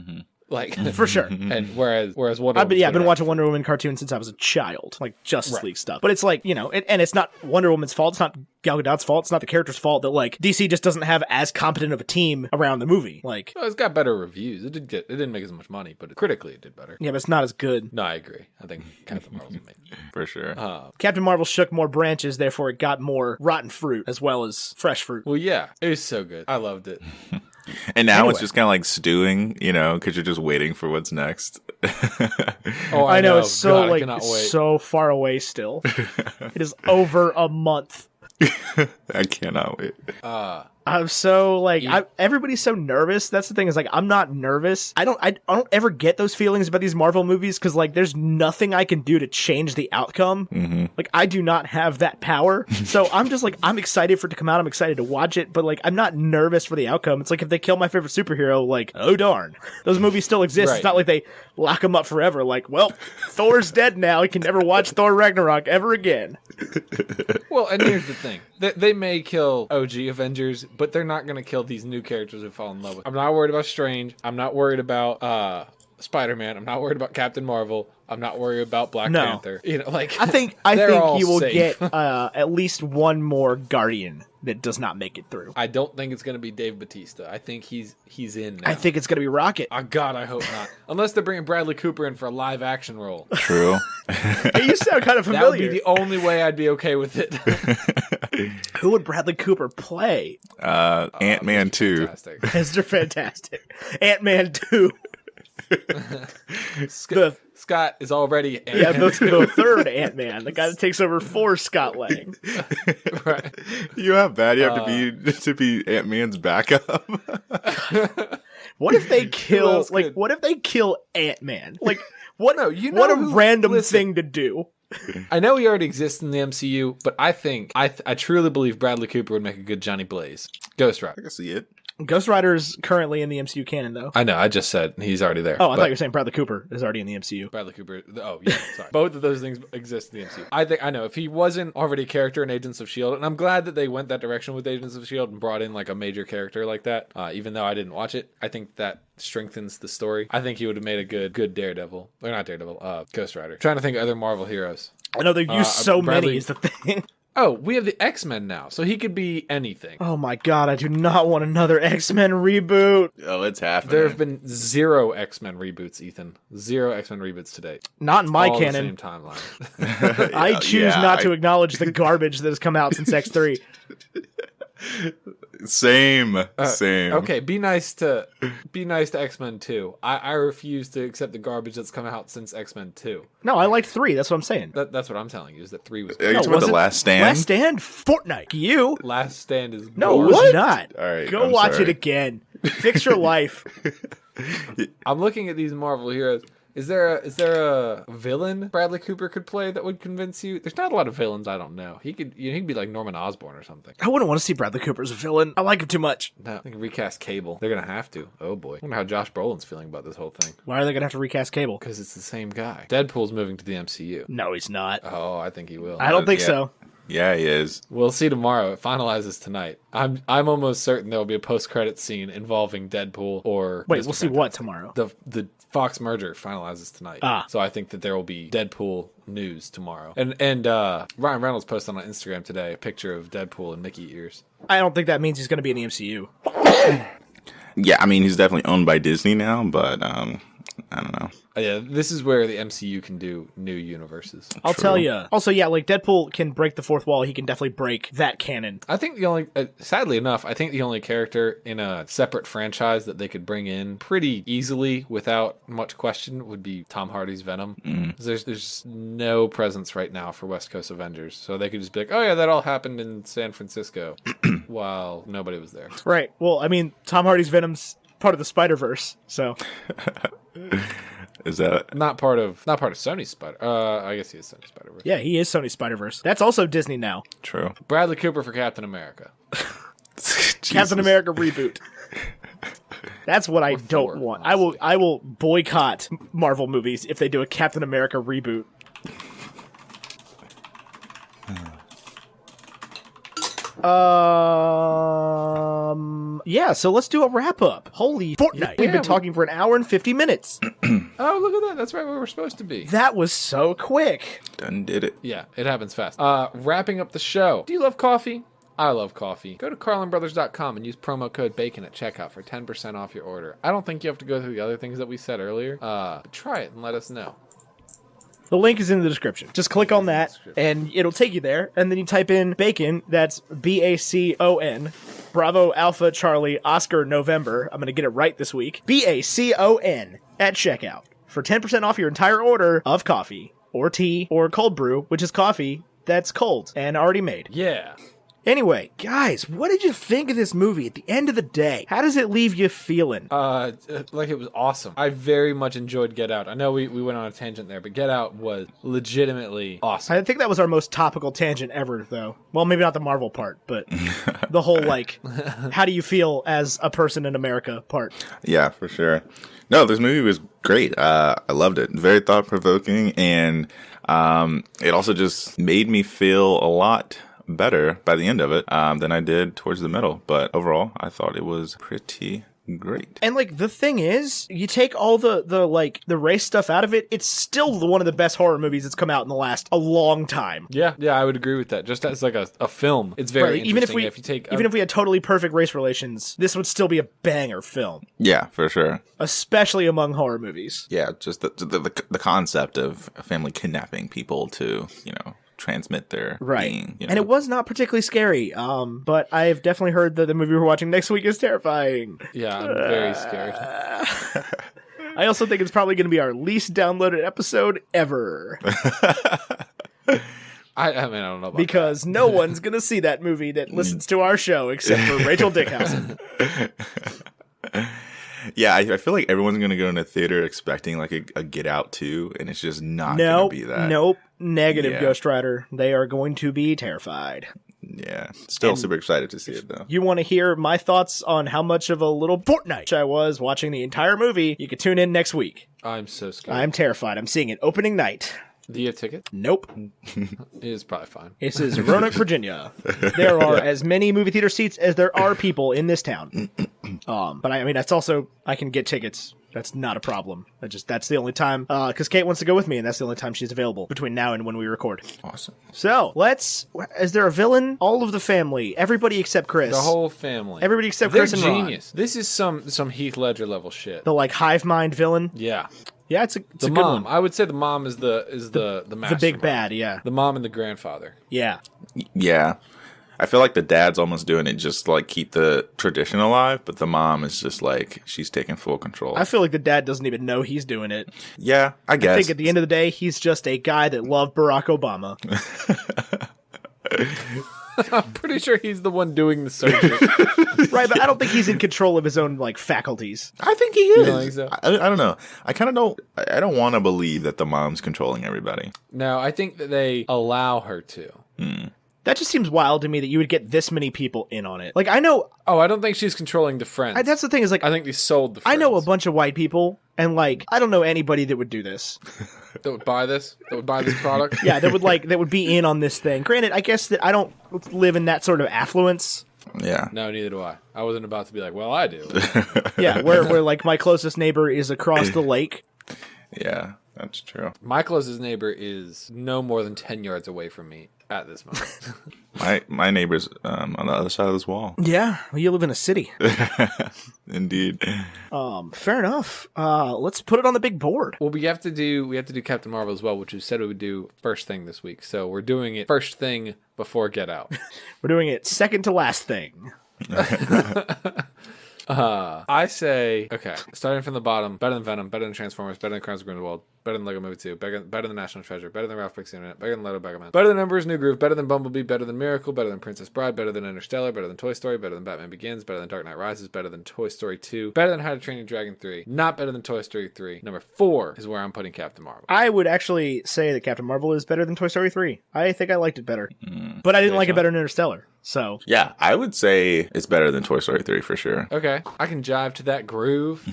Like for sure. And whereas Wonder I've been Woman's watching Wonder Woman cartoons since I was a child, like Justice Right. League stuff. But it's like, and it's not Wonder Woman's fault. It's not Gal Gadot's fault. It's not the character's fault that like DC just doesn't have as competent of a team around the movie. Like, Well, it's got better reviews. It didn't make as much money, but critically it did better. yeah, but it's not as good. No, I agree. I think Captain Marvel's amazing. for sure. Captain Marvel shook more branches, therefore it got more rotten fruit as well as fresh fruit. Well, yeah, it was so good. I loved it. And now Anyway. it's just kind of like stewing, because you're just waiting for what's next. Oh, I know it's so God, I like cannot it's wait. so far away still. It is over a month. I cannot wait. I'm so like everybody's so nervous. That's the thing is like I'm not nervous. I don't ever get those feelings about these Marvel movies because like there's nothing I can do to change the outcome. Like I do not have that power. So I'm just like I'm excited for it to come out. I'm excited to watch it, but like I'm not nervous for the outcome. It's like if they kill my favorite superhero, like oh darn, those movies still exist. Right. It's not like they lock them up forever. Like well, Thor's dead now. You can never watch Thor Ragnarok ever again. Well, and here's the thing: they may kill OG Avengers, but they're not going to kill these new characters we fall in love with. I'm not worried about Strange. I'm not worried about Spider-Man. I'm not worried about Captain Marvel. I'm not worried about Black No. Panther. Like I think they're all he will safe. get at least one more Guardian that does not make it through. I don't think it's going to be Dave Bautista. I think he's in now. I think it's gonna be Rocket. Oh, God, I hope not. Unless they're bringing Bradley Cooper in for a live action role. True. Hey, you sound kind of That would familiar. be the only way I'd be okay with it. Who would Bradley Cooper play? Ant-Man 2. Fantastic. Mr. Fantastic. Ant-Man 2. Scott is already Yeah, the third Ant-Man. The guy that takes over for Scott Lang. right. You know how bad you have to be Ant-Man's backup? What if they kill else could? what if they kill Ant-Man? Like what No, you know what a who- random listen. thing to do. I know he already exists in the MCU, but I think I truly believe Bradley Cooper would make a good Johnny Blaze. Ghost I Rider. can see it. Ghost Rider's currently in the MCU canon though. I know. I just said he's already there. Oh, I but thought you were saying Bradley Cooper is already in the MCU. Bradley Cooper. Oh, yeah. Sorry. Both of those things exist in the MCU. I know if he wasn't already a character in Agents of S.H.I.E.L.D., and I'm glad that they went that direction with Agents of S.H.I.E.L.D. and brought in like a major character like that, even though I didn't watch it. I think that strengthens the story. I think he would have made a good Daredevil. Or not Daredevil, Ghost Rider. Trying to think of other Marvel heroes. I know they've used so Bradley- many is the thing. Oh, we have the X-Men now, so he could be anything. Oh my god, I do not want another X-Men reboot. Oh, it's happening. There have been 0 X-Men reboots, Ethan. 0 X-Men reboots to date. Not in my All canon. the same timeline. I choose not to acknowledge the garbage that has come out since X3. Same. Okay, be nice to X-Men 2. I refuse to accept the garbage that's come out since X-Men 2. No, I liked 3. That's what I'm saying. That's what I'm telling you, is that 3 was Are you good. talking about was The it? Last Stand? Last Stand? Fortnite. You? Last Stand is No, it gorgeous. was not. All right, Go I'm watch sorry. it again. Fix your life. I'm looking at these Marvel heroes. Is there a villain Bradley Cooper could play that would convince you? There's not a lot of villains I don't know. He'd be like Norman Osborn or something. I wouldn't want to see Bradley Cooper as a villain. I like him too much. No, they can recast Cable. They're gonna have to. Oh boy. I wonder how Josh Brolin's feeling about this whole thing. Why are they going to have to recast Cable? Because it's the same guy. Deadpool's moving to the MCU. No, he's not. Oh, I think he will. I don't think yeah. so. Yeah, he is. We'll see tomorrow. It finalizes tonight. I'm almost certain there will be a post-credit scene involving Deadpool or Wait, Mr. we'll see what tomorrow? The Fox merger finalizes tonight. So I think that there will be Deadpool news tomorrow. And Ryan Reynolds posted on Instagram today a picture of Deadpool and Mickey ears. I don't think that means he's going to be in the MCU. Yeah, I mean, he's definitely owned by Disney now, but I don't know. Yeah, this is where the MCU can do new universes. I'll tell you. Also, yeah, like Deadpool can break the fourth wall. He can definitely break that canon. I think the only, sadly enough, I think the only character in a separate franchise that they could bring in pretty easily without much question would be Tom Hardy's Venom. There's just no presence right now for West Coast Avengers. So they could just be like, oh yeah, that all happened in San Francisco while nobody was there. Right. Well, I mean, Tom Hardy's Venom's part of the Spider-Verse, so... Is that not part of Sony's Spider? I guess he is Sony's Spider-Verse. Yeah, he is Sony's Spider-Verse. That's also Disney now. true? Bradley Cooper for Captain America. Captain America reboot. That's what I Thor, don't want. honestly. I will boycott Marvel movies if they do a Captain America reboot. Yeah, so let's do a wrap up. Holy Fortnite. We've been talking for an hour and 50 minutes. Oh, look at that. That's right where we're supposed to be. That was so quick. Done did it. Yeah, it happens fast. Wrapping up the show. Do you love coffee? I love coffee. Go to carlinbrothers.com and use promo code BACON at checkout for 10% off your order. I don't think you have to go through the other things that we said earlier. But try it and let us know. The link is in the description. Just click on that, and it'll take you there. And then you type in BACON, that's BACON, Bravo, Alpha, Charlie, Oscar, November. I'm going to get it right this week. BACON at checkout for 10% off your entire order of coffee, or tea, or cold brew, which is coffee that's cold and already made. Yeah. Anyway, guys, what did you think of this movie at the end of the day? How does it leave you feeling? Like it was awesome. I very much enjoyed Get Out. I know we went on a tangent there, but Get Out was legitimately awesome. I think that was our most topical tangent ever, though. Well, maybe not the Marvel part, but the whole, like, how do you feel as a person in America part. Yeah, for sure. No, this movie was great. I loved it. Very thought-provoking, and it also just made me feel a lot better by the end of it than I did towards the middle. But overall, I thought it was pretty great. And like the thing is, you take all the race stuff out of it, it's still one of the best horror movies that's come out in the last a long time. Yeah, I would agree with that. Just as like a film, it's very interesting. Even if we had totally perfect race relations, this would still be a banger film. Yeah, for sure. Especially among horror movies. Yeah, just the concept of a family kidnapping people to, transmit their being. And it was not particularly scary, but I've definitely heard that the movie we're watching next week is terrifying. Yeah, I'm very scared. I also think it's probably going to be our least downloaded episode ever. I mean, I don't know about because that. No one's going to see that movie that listens to our show except for Rachel Dickhausen. Yeah, I feel like everyone's going to go in a theater expecting like a Get Out 2, and it's just not going to be that. Nope. Negative, Yeah. Ghost Rider. They are going to be terrified. Yeah. Still super excited to see it, though. You want to hear my thoughts on how much of a little Fortnite I was watching the entire movie? You can tune in next week. I'm so scared. I'm terrified. I'm seeing it opening night. Do you have tickets? Nope. It is probably fine. This is Roanoke, Virginia. There are as many movie theater seats as there are people in this town. But I mean, that's also, I can get tickets. That's not a problem. That's the only time, because Kate wants to go with me, and that's the only time she's available between now and when we record. Awesome. So, is there a villain? All of the family. Everybody except Chris. The whole family. Everybody except They're Chris and Ron. genius. This is some Heath Ledger level shit. The, like, hive mind villain. Yeah. Yeah, it's a The good mom. one. I would say the mom is the mastermind. The big bad, yeah. The mom and the grandfather. Yeah. Yeah. I feel like the dad's almost doing it just to, like, keep the tradition alive, but the mom is just like, she's taking full control. I feel like the dad doesn't even know he's doing it. Yeah, I guess. I think at the end of the day, he's just a guy that loved Barack Obama. I'm pretty sure he's the one doing the surgery. Right, but I don't think he's in control of his own, like, faculties. I think he is. don't think so? I don't know. I kind of don't. I don't want to believe that the mom's controlling everybody. No, I think that they allow her to. That just seems wild to me that you would get this many people in on it. Like, I know... Oh, I don't think she's controlling the friends. That's the thing is, like... I think they sold the friends. I know a bunch of white people, and, like, I don't know anybody that would do this. That would buy this? That would buy this product? Yeah, that would be in on this thing. Granted, I guess that I don't live in that sort of affluence. Yeah. No, neither do I. I wasn't about to be like, well, I do. Yeah, where like, my closest neighbor is across the lake. Yeah, that's true. My closest neighbor is no more than 10 yards away from me at this moment. My neighbor's on the other side of this wall. Yeah, well, you live in a city. Indeed. Fair enough. Let's put it on the big board. Well, we have to do Captain Marvel as well, which we said we would do first thing this week. So we're doing it first thing before Get Out. We're doing it second to last thing. I say, okay, starting from the bottom, better than Venom, better than Transformers, better than Crimes of Grindelwald, better than Lego Movie 2, better than National Treasure, better than Ralph Breaks the Internet, better than Lego Begaman, better than Emperor's New Groove, better than Bumblebee, better than Miracle, better than Princess Bride, better than Interstellar, better than Toy Story, better than Batman Begins, better than Dark Knight Rises, better than Toy Story 2, better than How to Train Your Dragon 3, not better than Toy Story 3. Number 4 is where I'm putting Captain Marvel. I would actually say that Captain Marvel is better than Toy Story 3. I think I liked it better. But I didn't like it better than Interstellar. So Yeah, I would say it's better than Toy Story 3 for sure. Okay, I can jive to that groove.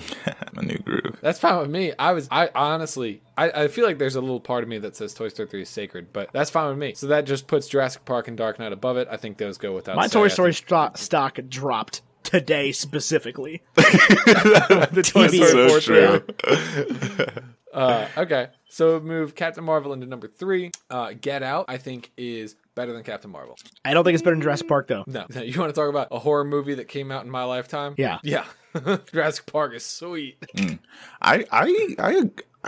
A new groove. That's fine with me. I honestly, I feel like there's a little part of me that says Toy Story 3 is sacred, but that's fine with me. So that just puts Jurassic Park and Dark Knight above it. I think those go without my saying. Toy Story stock dropped today specifically. The TV. So true. Okay, so move Captain Marvel into number 3. Get Out, I think, is better than Captain Marvel. I don't think it's better than Jurassic Park, though. No, you want to talk about a horror movie that came out in my lifetime? Yeah. Yeah. Jurassic Park is sweet. I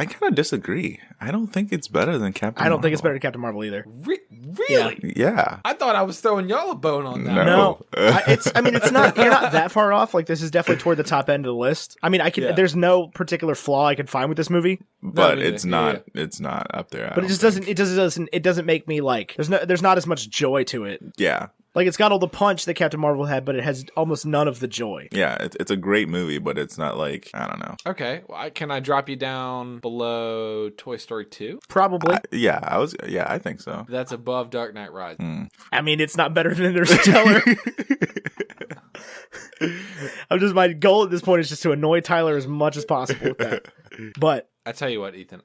kind of disagree. I don't think it's better than Captain Marvel. I don't think it's better than Captain Marvel either. Really? Yeah. I thought I was throwing y'all a bone on that. No. It's not. You're not that far off. Like, this is definitely toward the top end of the list. I mean, there's no particular flaw I could find with this movie, But it's not. It's not up there. but it just doesn't. It doesn't make me like. There's not as much joy to it. Yeah. Like, it's got all the punch that Captain Marvel had, but it has almost none of the joy. Yeah. It's a great movie, but it's not like, I don't know. Okay, well, can I drop you down below Toy Story 2? Probably. I think so. That's above Dark Knight Rises. I mean, it's not better than Interstellar. My goal at this point is just to annoy Tyler as much as possible with that. But I tell you what, Ethan,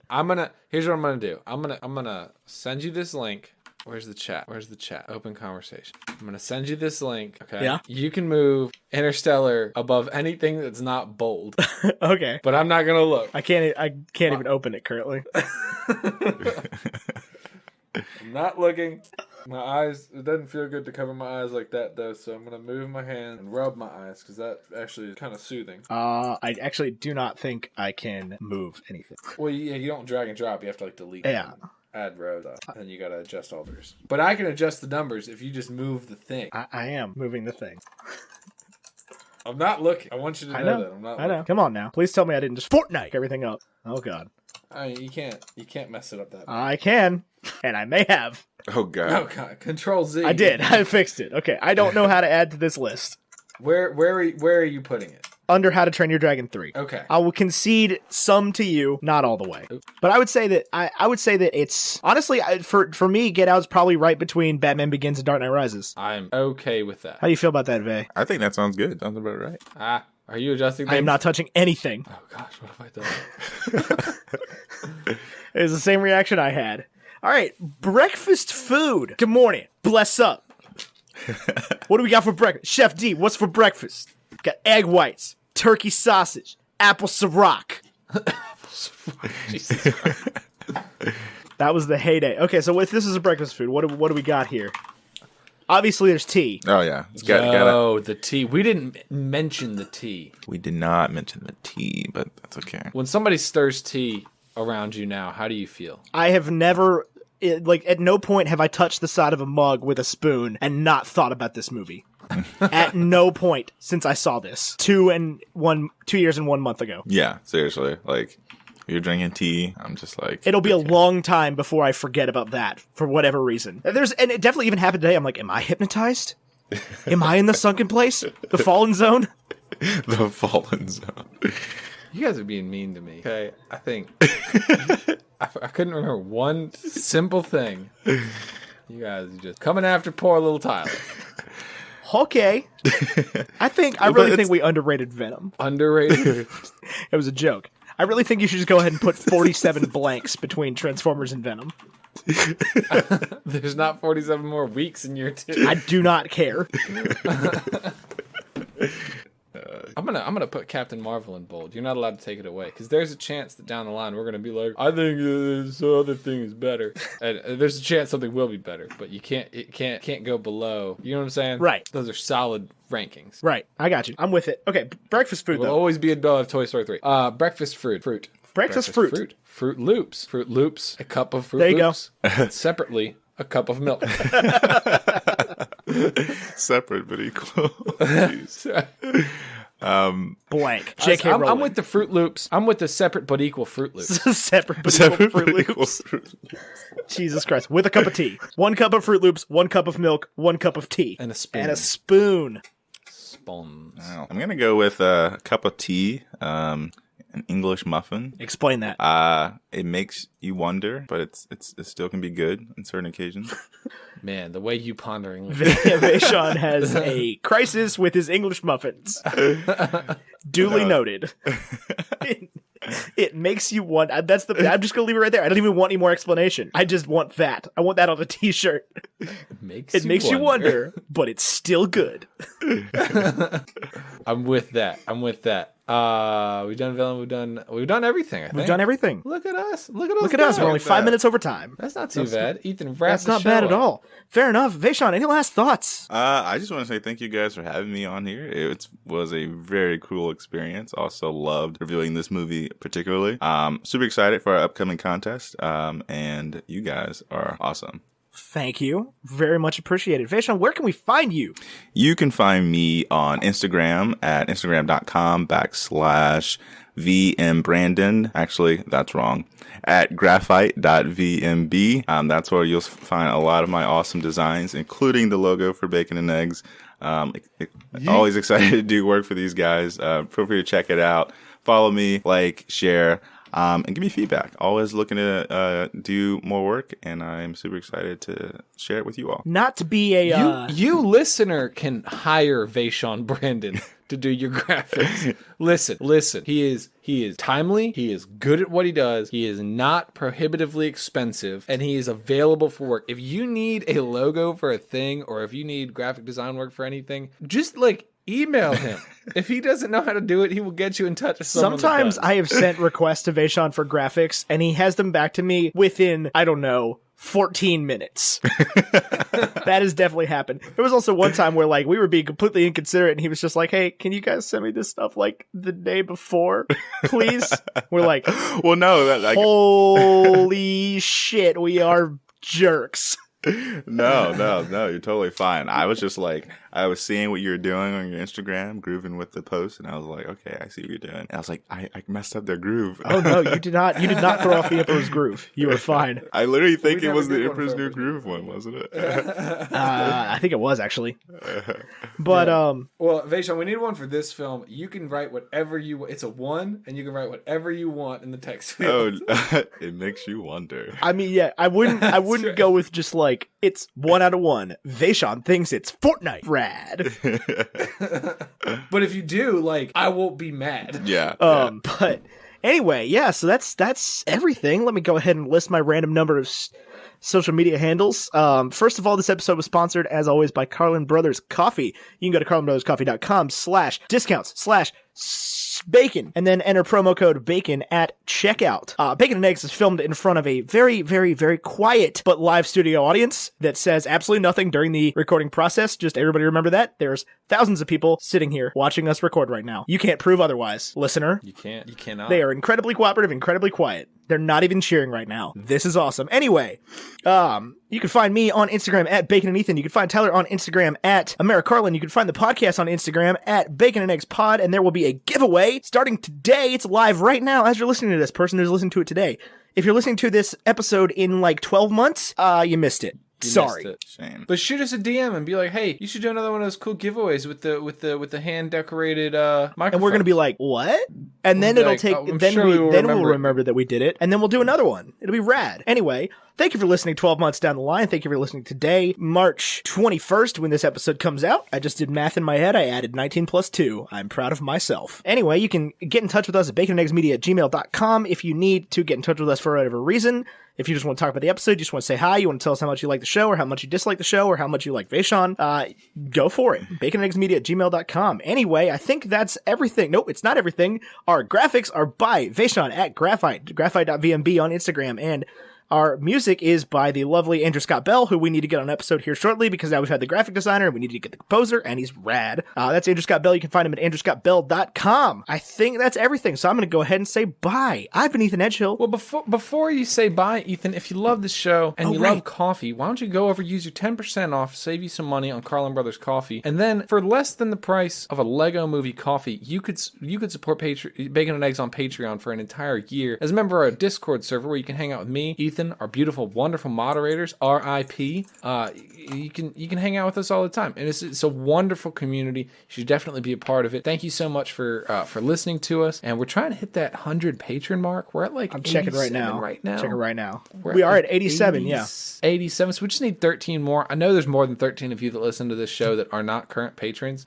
here's what I'm gonna do. I'm gonna send you this link. Where's the chat? Open conversation. I'm gonna send you this link. Okay. Yeah. You can move Interstellar above anything that's not bold. okay, But I'm not gonna look. I can't even open it currently. I'm not looking. My eyes, it doesn't feel good to cover my eyes like that though, so I'm gonna move my hand and rub my eyes because that actually is kind of soothing. I actually do not think I can move anything. Well, you don't drag and drop. You have to delete. Yeah. Add rows, and you gotta adjust alters. But I can adjust the numbers if you just move the thing. I am moving the thing. I'm not looking. I want you to know that I'm not. I know. Come on now. Please tell me I didn't just Fortnite everything up. Oh God. I mean, you can't mess it up that. I can, and I may have. Oh, God. Oh God! Control Z. I did. I fixed it. Okay. I don't know how to add to this list. Where are you putting it? Under How to Train Your Dragon 3. Okay. I will concede some to you, not all the way. But I would say that I would say that it's honestly for me, Get Out's probably right between Batman Begins and Dark Knight Rises. I'm okay with that. How do you feel about that, Vay? I think that sounds good. Sounds about right. Are you adjusting things? I am not touching anything. Oh gosh, what have I done? It was the same reaction I had. All right, breakfast food. Good morning. Bless up. What do we got for breakfast? Chef D, what's for breakfast? Got egg whites, turkey sausage, apple Ciroc. Jesus Christ. That was the heyday. Okay, so if this is a breakfast food, what do we got here? Obviously, there's tea. Oh, yeah. The tea. We didn't mention the tea. We did not mention the tea, but that's okay. When somebody stirs tea around you now, how do you feel? I have never, at no point have I touched the side of a mug with a spoon and not thought about this movie. At no point since I saw this 2 years and 1 month ago. Yeah, seriously. Like, you're drinking tea, I'm just like... It'll be a long time before I forget about that, for whatever reason. And it definitely even happened today. I'm like, am I hypnotized? Am I in the sunken place? The fallen zone? The fallen zone. You guys are being mean to me. Okay, I think... I couldn't remember one simple thing You guys are just coming after poor little Tyler. Okay. I really think we underrated Venom. Underrated? It was a joke. I really think you should just go ahead and put 47 blanks between Transformers and Venom. There's not 47 more weeks in year 2. I do not care. I'm gonna put Captain Marvel in bold. You're not allowed to take it away because there's a chance that down the line we're gonna be like, I think this other thing is better, and there's a chance something will be better, but it can't go below. You know what I'm saying? Right. Those are solid rankings. Right. I got you. I'm with it. Okay. Breakfast food Will though. always be above Toy Story 3. Breakfast fruit. Breakfast fruit. Fruit Loops. Fruit Loops. A cup of Fruit There you Loops. Go. Separately, a cup of milk. Separate but equal. Blank. J.K. Rowling. I'm with the Fruit Loops. I'm with the separate but equal Fruit Loops. Separate but equal Fruit Loops. Jesus Christ. With a cup of tea. 1 cup of Fruit Loops, 1 cup of milk, 1 cup of tea. And a spoon. Spoons. Wow. I'm gonna go with a cup of tea, an English muffin. Explain that. It makes you wonder, but it still can be good on certain occasions. Man, the way you ponder English. Vashaun has a crisis with his English muffins. Duly noted. It makes you want. I'm just gonna leave it right there. I don't even want any more explanation. I just want that. I want that on a T-shirt. It makes you wonder, but it's still good. I'm with that. We've done villain. We've done everything. We've done everything. Look at us. Look at us. We're only 5 minutes over time. That's not too bad. Ethan, that's not bad at all. Fair enough. Vashaun, any last thoughts? I just want to say thank you guys for having me on here. It was a very cool experience. Also loved reviewing this movie particularly. Super excited for our upcoming contest. And you guys are awesome. Thank you. Very much appreciated. Vashaun, where can we find you? You can find me on Instagram at instagram.com/VMBrandon. Actually, that's wrong. At graphite.vmb. That's where you'll find a lot of my awesome designs, including the logo for Bacon and Eggs. Always excited to do work for these guys. Feel free to check it out. Follow me, like, share. And give me feedback. Always looking to do more work, and I'm super excited to share it with you all. Not to be a... You listener can hire Vashaun Brandon to do your graphics. Listen. He is timely. He is good at what he does. He is not prohibitively expensive, and he is available for work. If you need a logo for a thing, or if you need graphic design work for anything, just email him. If he doesn't know how to do it, he will get you in touch with someone. Sometimes I have sent requests to Vashaun for graphics, and he has them back to me within, 14 minutes. That has definitely happened. There was also one time where we were being completely inconsiderate, and he was just like, hey, can you guys send me this stuff the day before, please? We're like, well, no. Holy shit, we are jerks. No, you're totally fine. I was just I was seeing what you were doing on your Instagram, grooving with the post, and I was like, okay, I see what you're doing. And I was like, I messed up their groove. Oh no, you did not throw off the Emperor's Groove. You were fine. I literally think it was the Emperor's New Groove one, wasn't it? I think it was actually. But well, Vashaun, we need one for this film. You can write whatever you want. It's a 1, and you can write whatever you want in the text field. Oh, it makes you wonder. I mean, yeah, I wouldn't go with just it's 1 out of 1. Vashaun thinks it's Fortnite rad. But if you do, I won't be mad. Yeah. But anyway, yeah, so that's everything. Let me go ahead and list my random number of social media handles. First of all, this episode was sponsored, as always, by Carlin Brothers Coffee. You can go to carlinbrotherscoffee.com/discounts/bacon and then enter promo code BACON at checkout. Bacon and Eggs is filmed in front of a very, very, very quiet but live studio audience that says absolutely nothing during the recording process. Just everybody remember that. There's thousands of people sitting here watching us record right now. You can't prove otherwise, listener. You cannot. They are incredibly cooperative, incredibly quiet. They're not even cheering right now. This is awesome. Anyway, you can find me on Instagram at Bacon and Ethan. You can find Tyler on Instagram at AmeriCarlin. You can find the podcast on Instagram at Bacon and Eggs Pod, and there will be a giveaway starting today. It's live right now as you're listening to this. Person who's listening to it today. If you're listening to this episode in 12 months, you missed it. Sorry. Shame. But shoot us a DM and be like, hey, you should do another one of those cool giveaways with the hand decorated microphone. And we're gonna be like, what? And then it'll take we'll remember that we did it, and then we'll do another one. It'll be rad. Anyway, Thank you for listening 12 months down the line. Thank you for listening today, March 21st, when this episode comes out. I just did math in my head. I added 19 plus 2. I'm proud of myself. Anyway, you can get in touch with us at baconandeggsmedia@gmail.com if you need to get in touch with us for whatever reason. If you just want to talk about the episode, you just want to say hi, you want to tell us how much you like the show, or how much you dislike the show, or how much you like Vashaun, go for it. Baconandeggsmedia@gmail.com. Anyway, I think that's everything. Nope, it's not everything. Our graphics are by Vashaun at graphite.vmb on Instagram, and our music is by the lovely Andrew Scott Bell, who we need to get on an episode here shortly, because now we've had the graphic designer, and we need to get the composer, and he's rad. That's Andrew Scott Bell. You can find him at andrewscottbell.com. I think that's everything, so I'm going to go ahead and say bye. I've been Ethan Edgehill. Well, before you say bye, Ethan, if you love this show and love coffee, why don't you go over, use your 10% off, save you some money on Carlin Brothers Coffee, and then for less than the price of a Lego Movie coffee, you could support Bacon and Eggs on Patreon for an entire year as a member of our Discord server, where you can hang out with me, Ethan, our beautiful, wonderful moderators, RIP. You can hang out with us all the time, and it's a wonderful community. You should definitely be a part of it. Thank you so much for listening to us, and we're trying to hit that 100 patron mark. We're at like I'm checking right now. Checking right now. We are at 87. 87. So we just need 13 more. I know there's more than 13 of you that listen to this show that are not current patrons.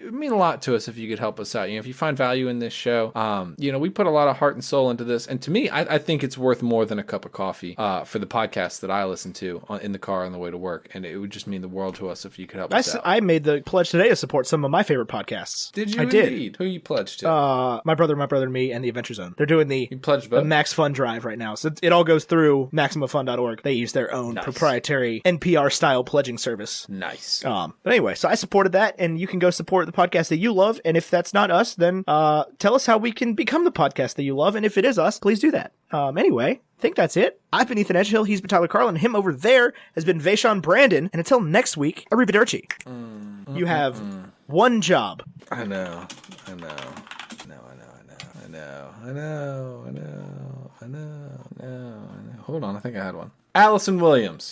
It would mean a lot to us if you could help us out. If you find value in this show, we put a lot of heart and soul into this. And to me, I think it's worth more than a cup of coffee for the podcast that I listen to in the car on the way to work. And it would just mean the world to us if you could help us out. I made the pledge today to support some of my favorite podcasts. Did you? I indeed? Who you pledged to? My brother and me, and the Adventure Zone. They're doing the Max Fun Drive right now. So it all goes through MaximumFun.org. They use their own proprietary NPR-style pledging service. Nice. But anyway, so I supported that, and you can go support the podcast that you love. And if that's not us, then tell us how we can become the podcast that you love. And if it is us, please do that. Anyway, I think that's it. I've been Ethan Edgehill. He's been Tyler Carlin. Him over there has been Vashaun Brandon. And until next week, arrivederci. You have one job. I know. Hold on, I think I had one. Allison Williams.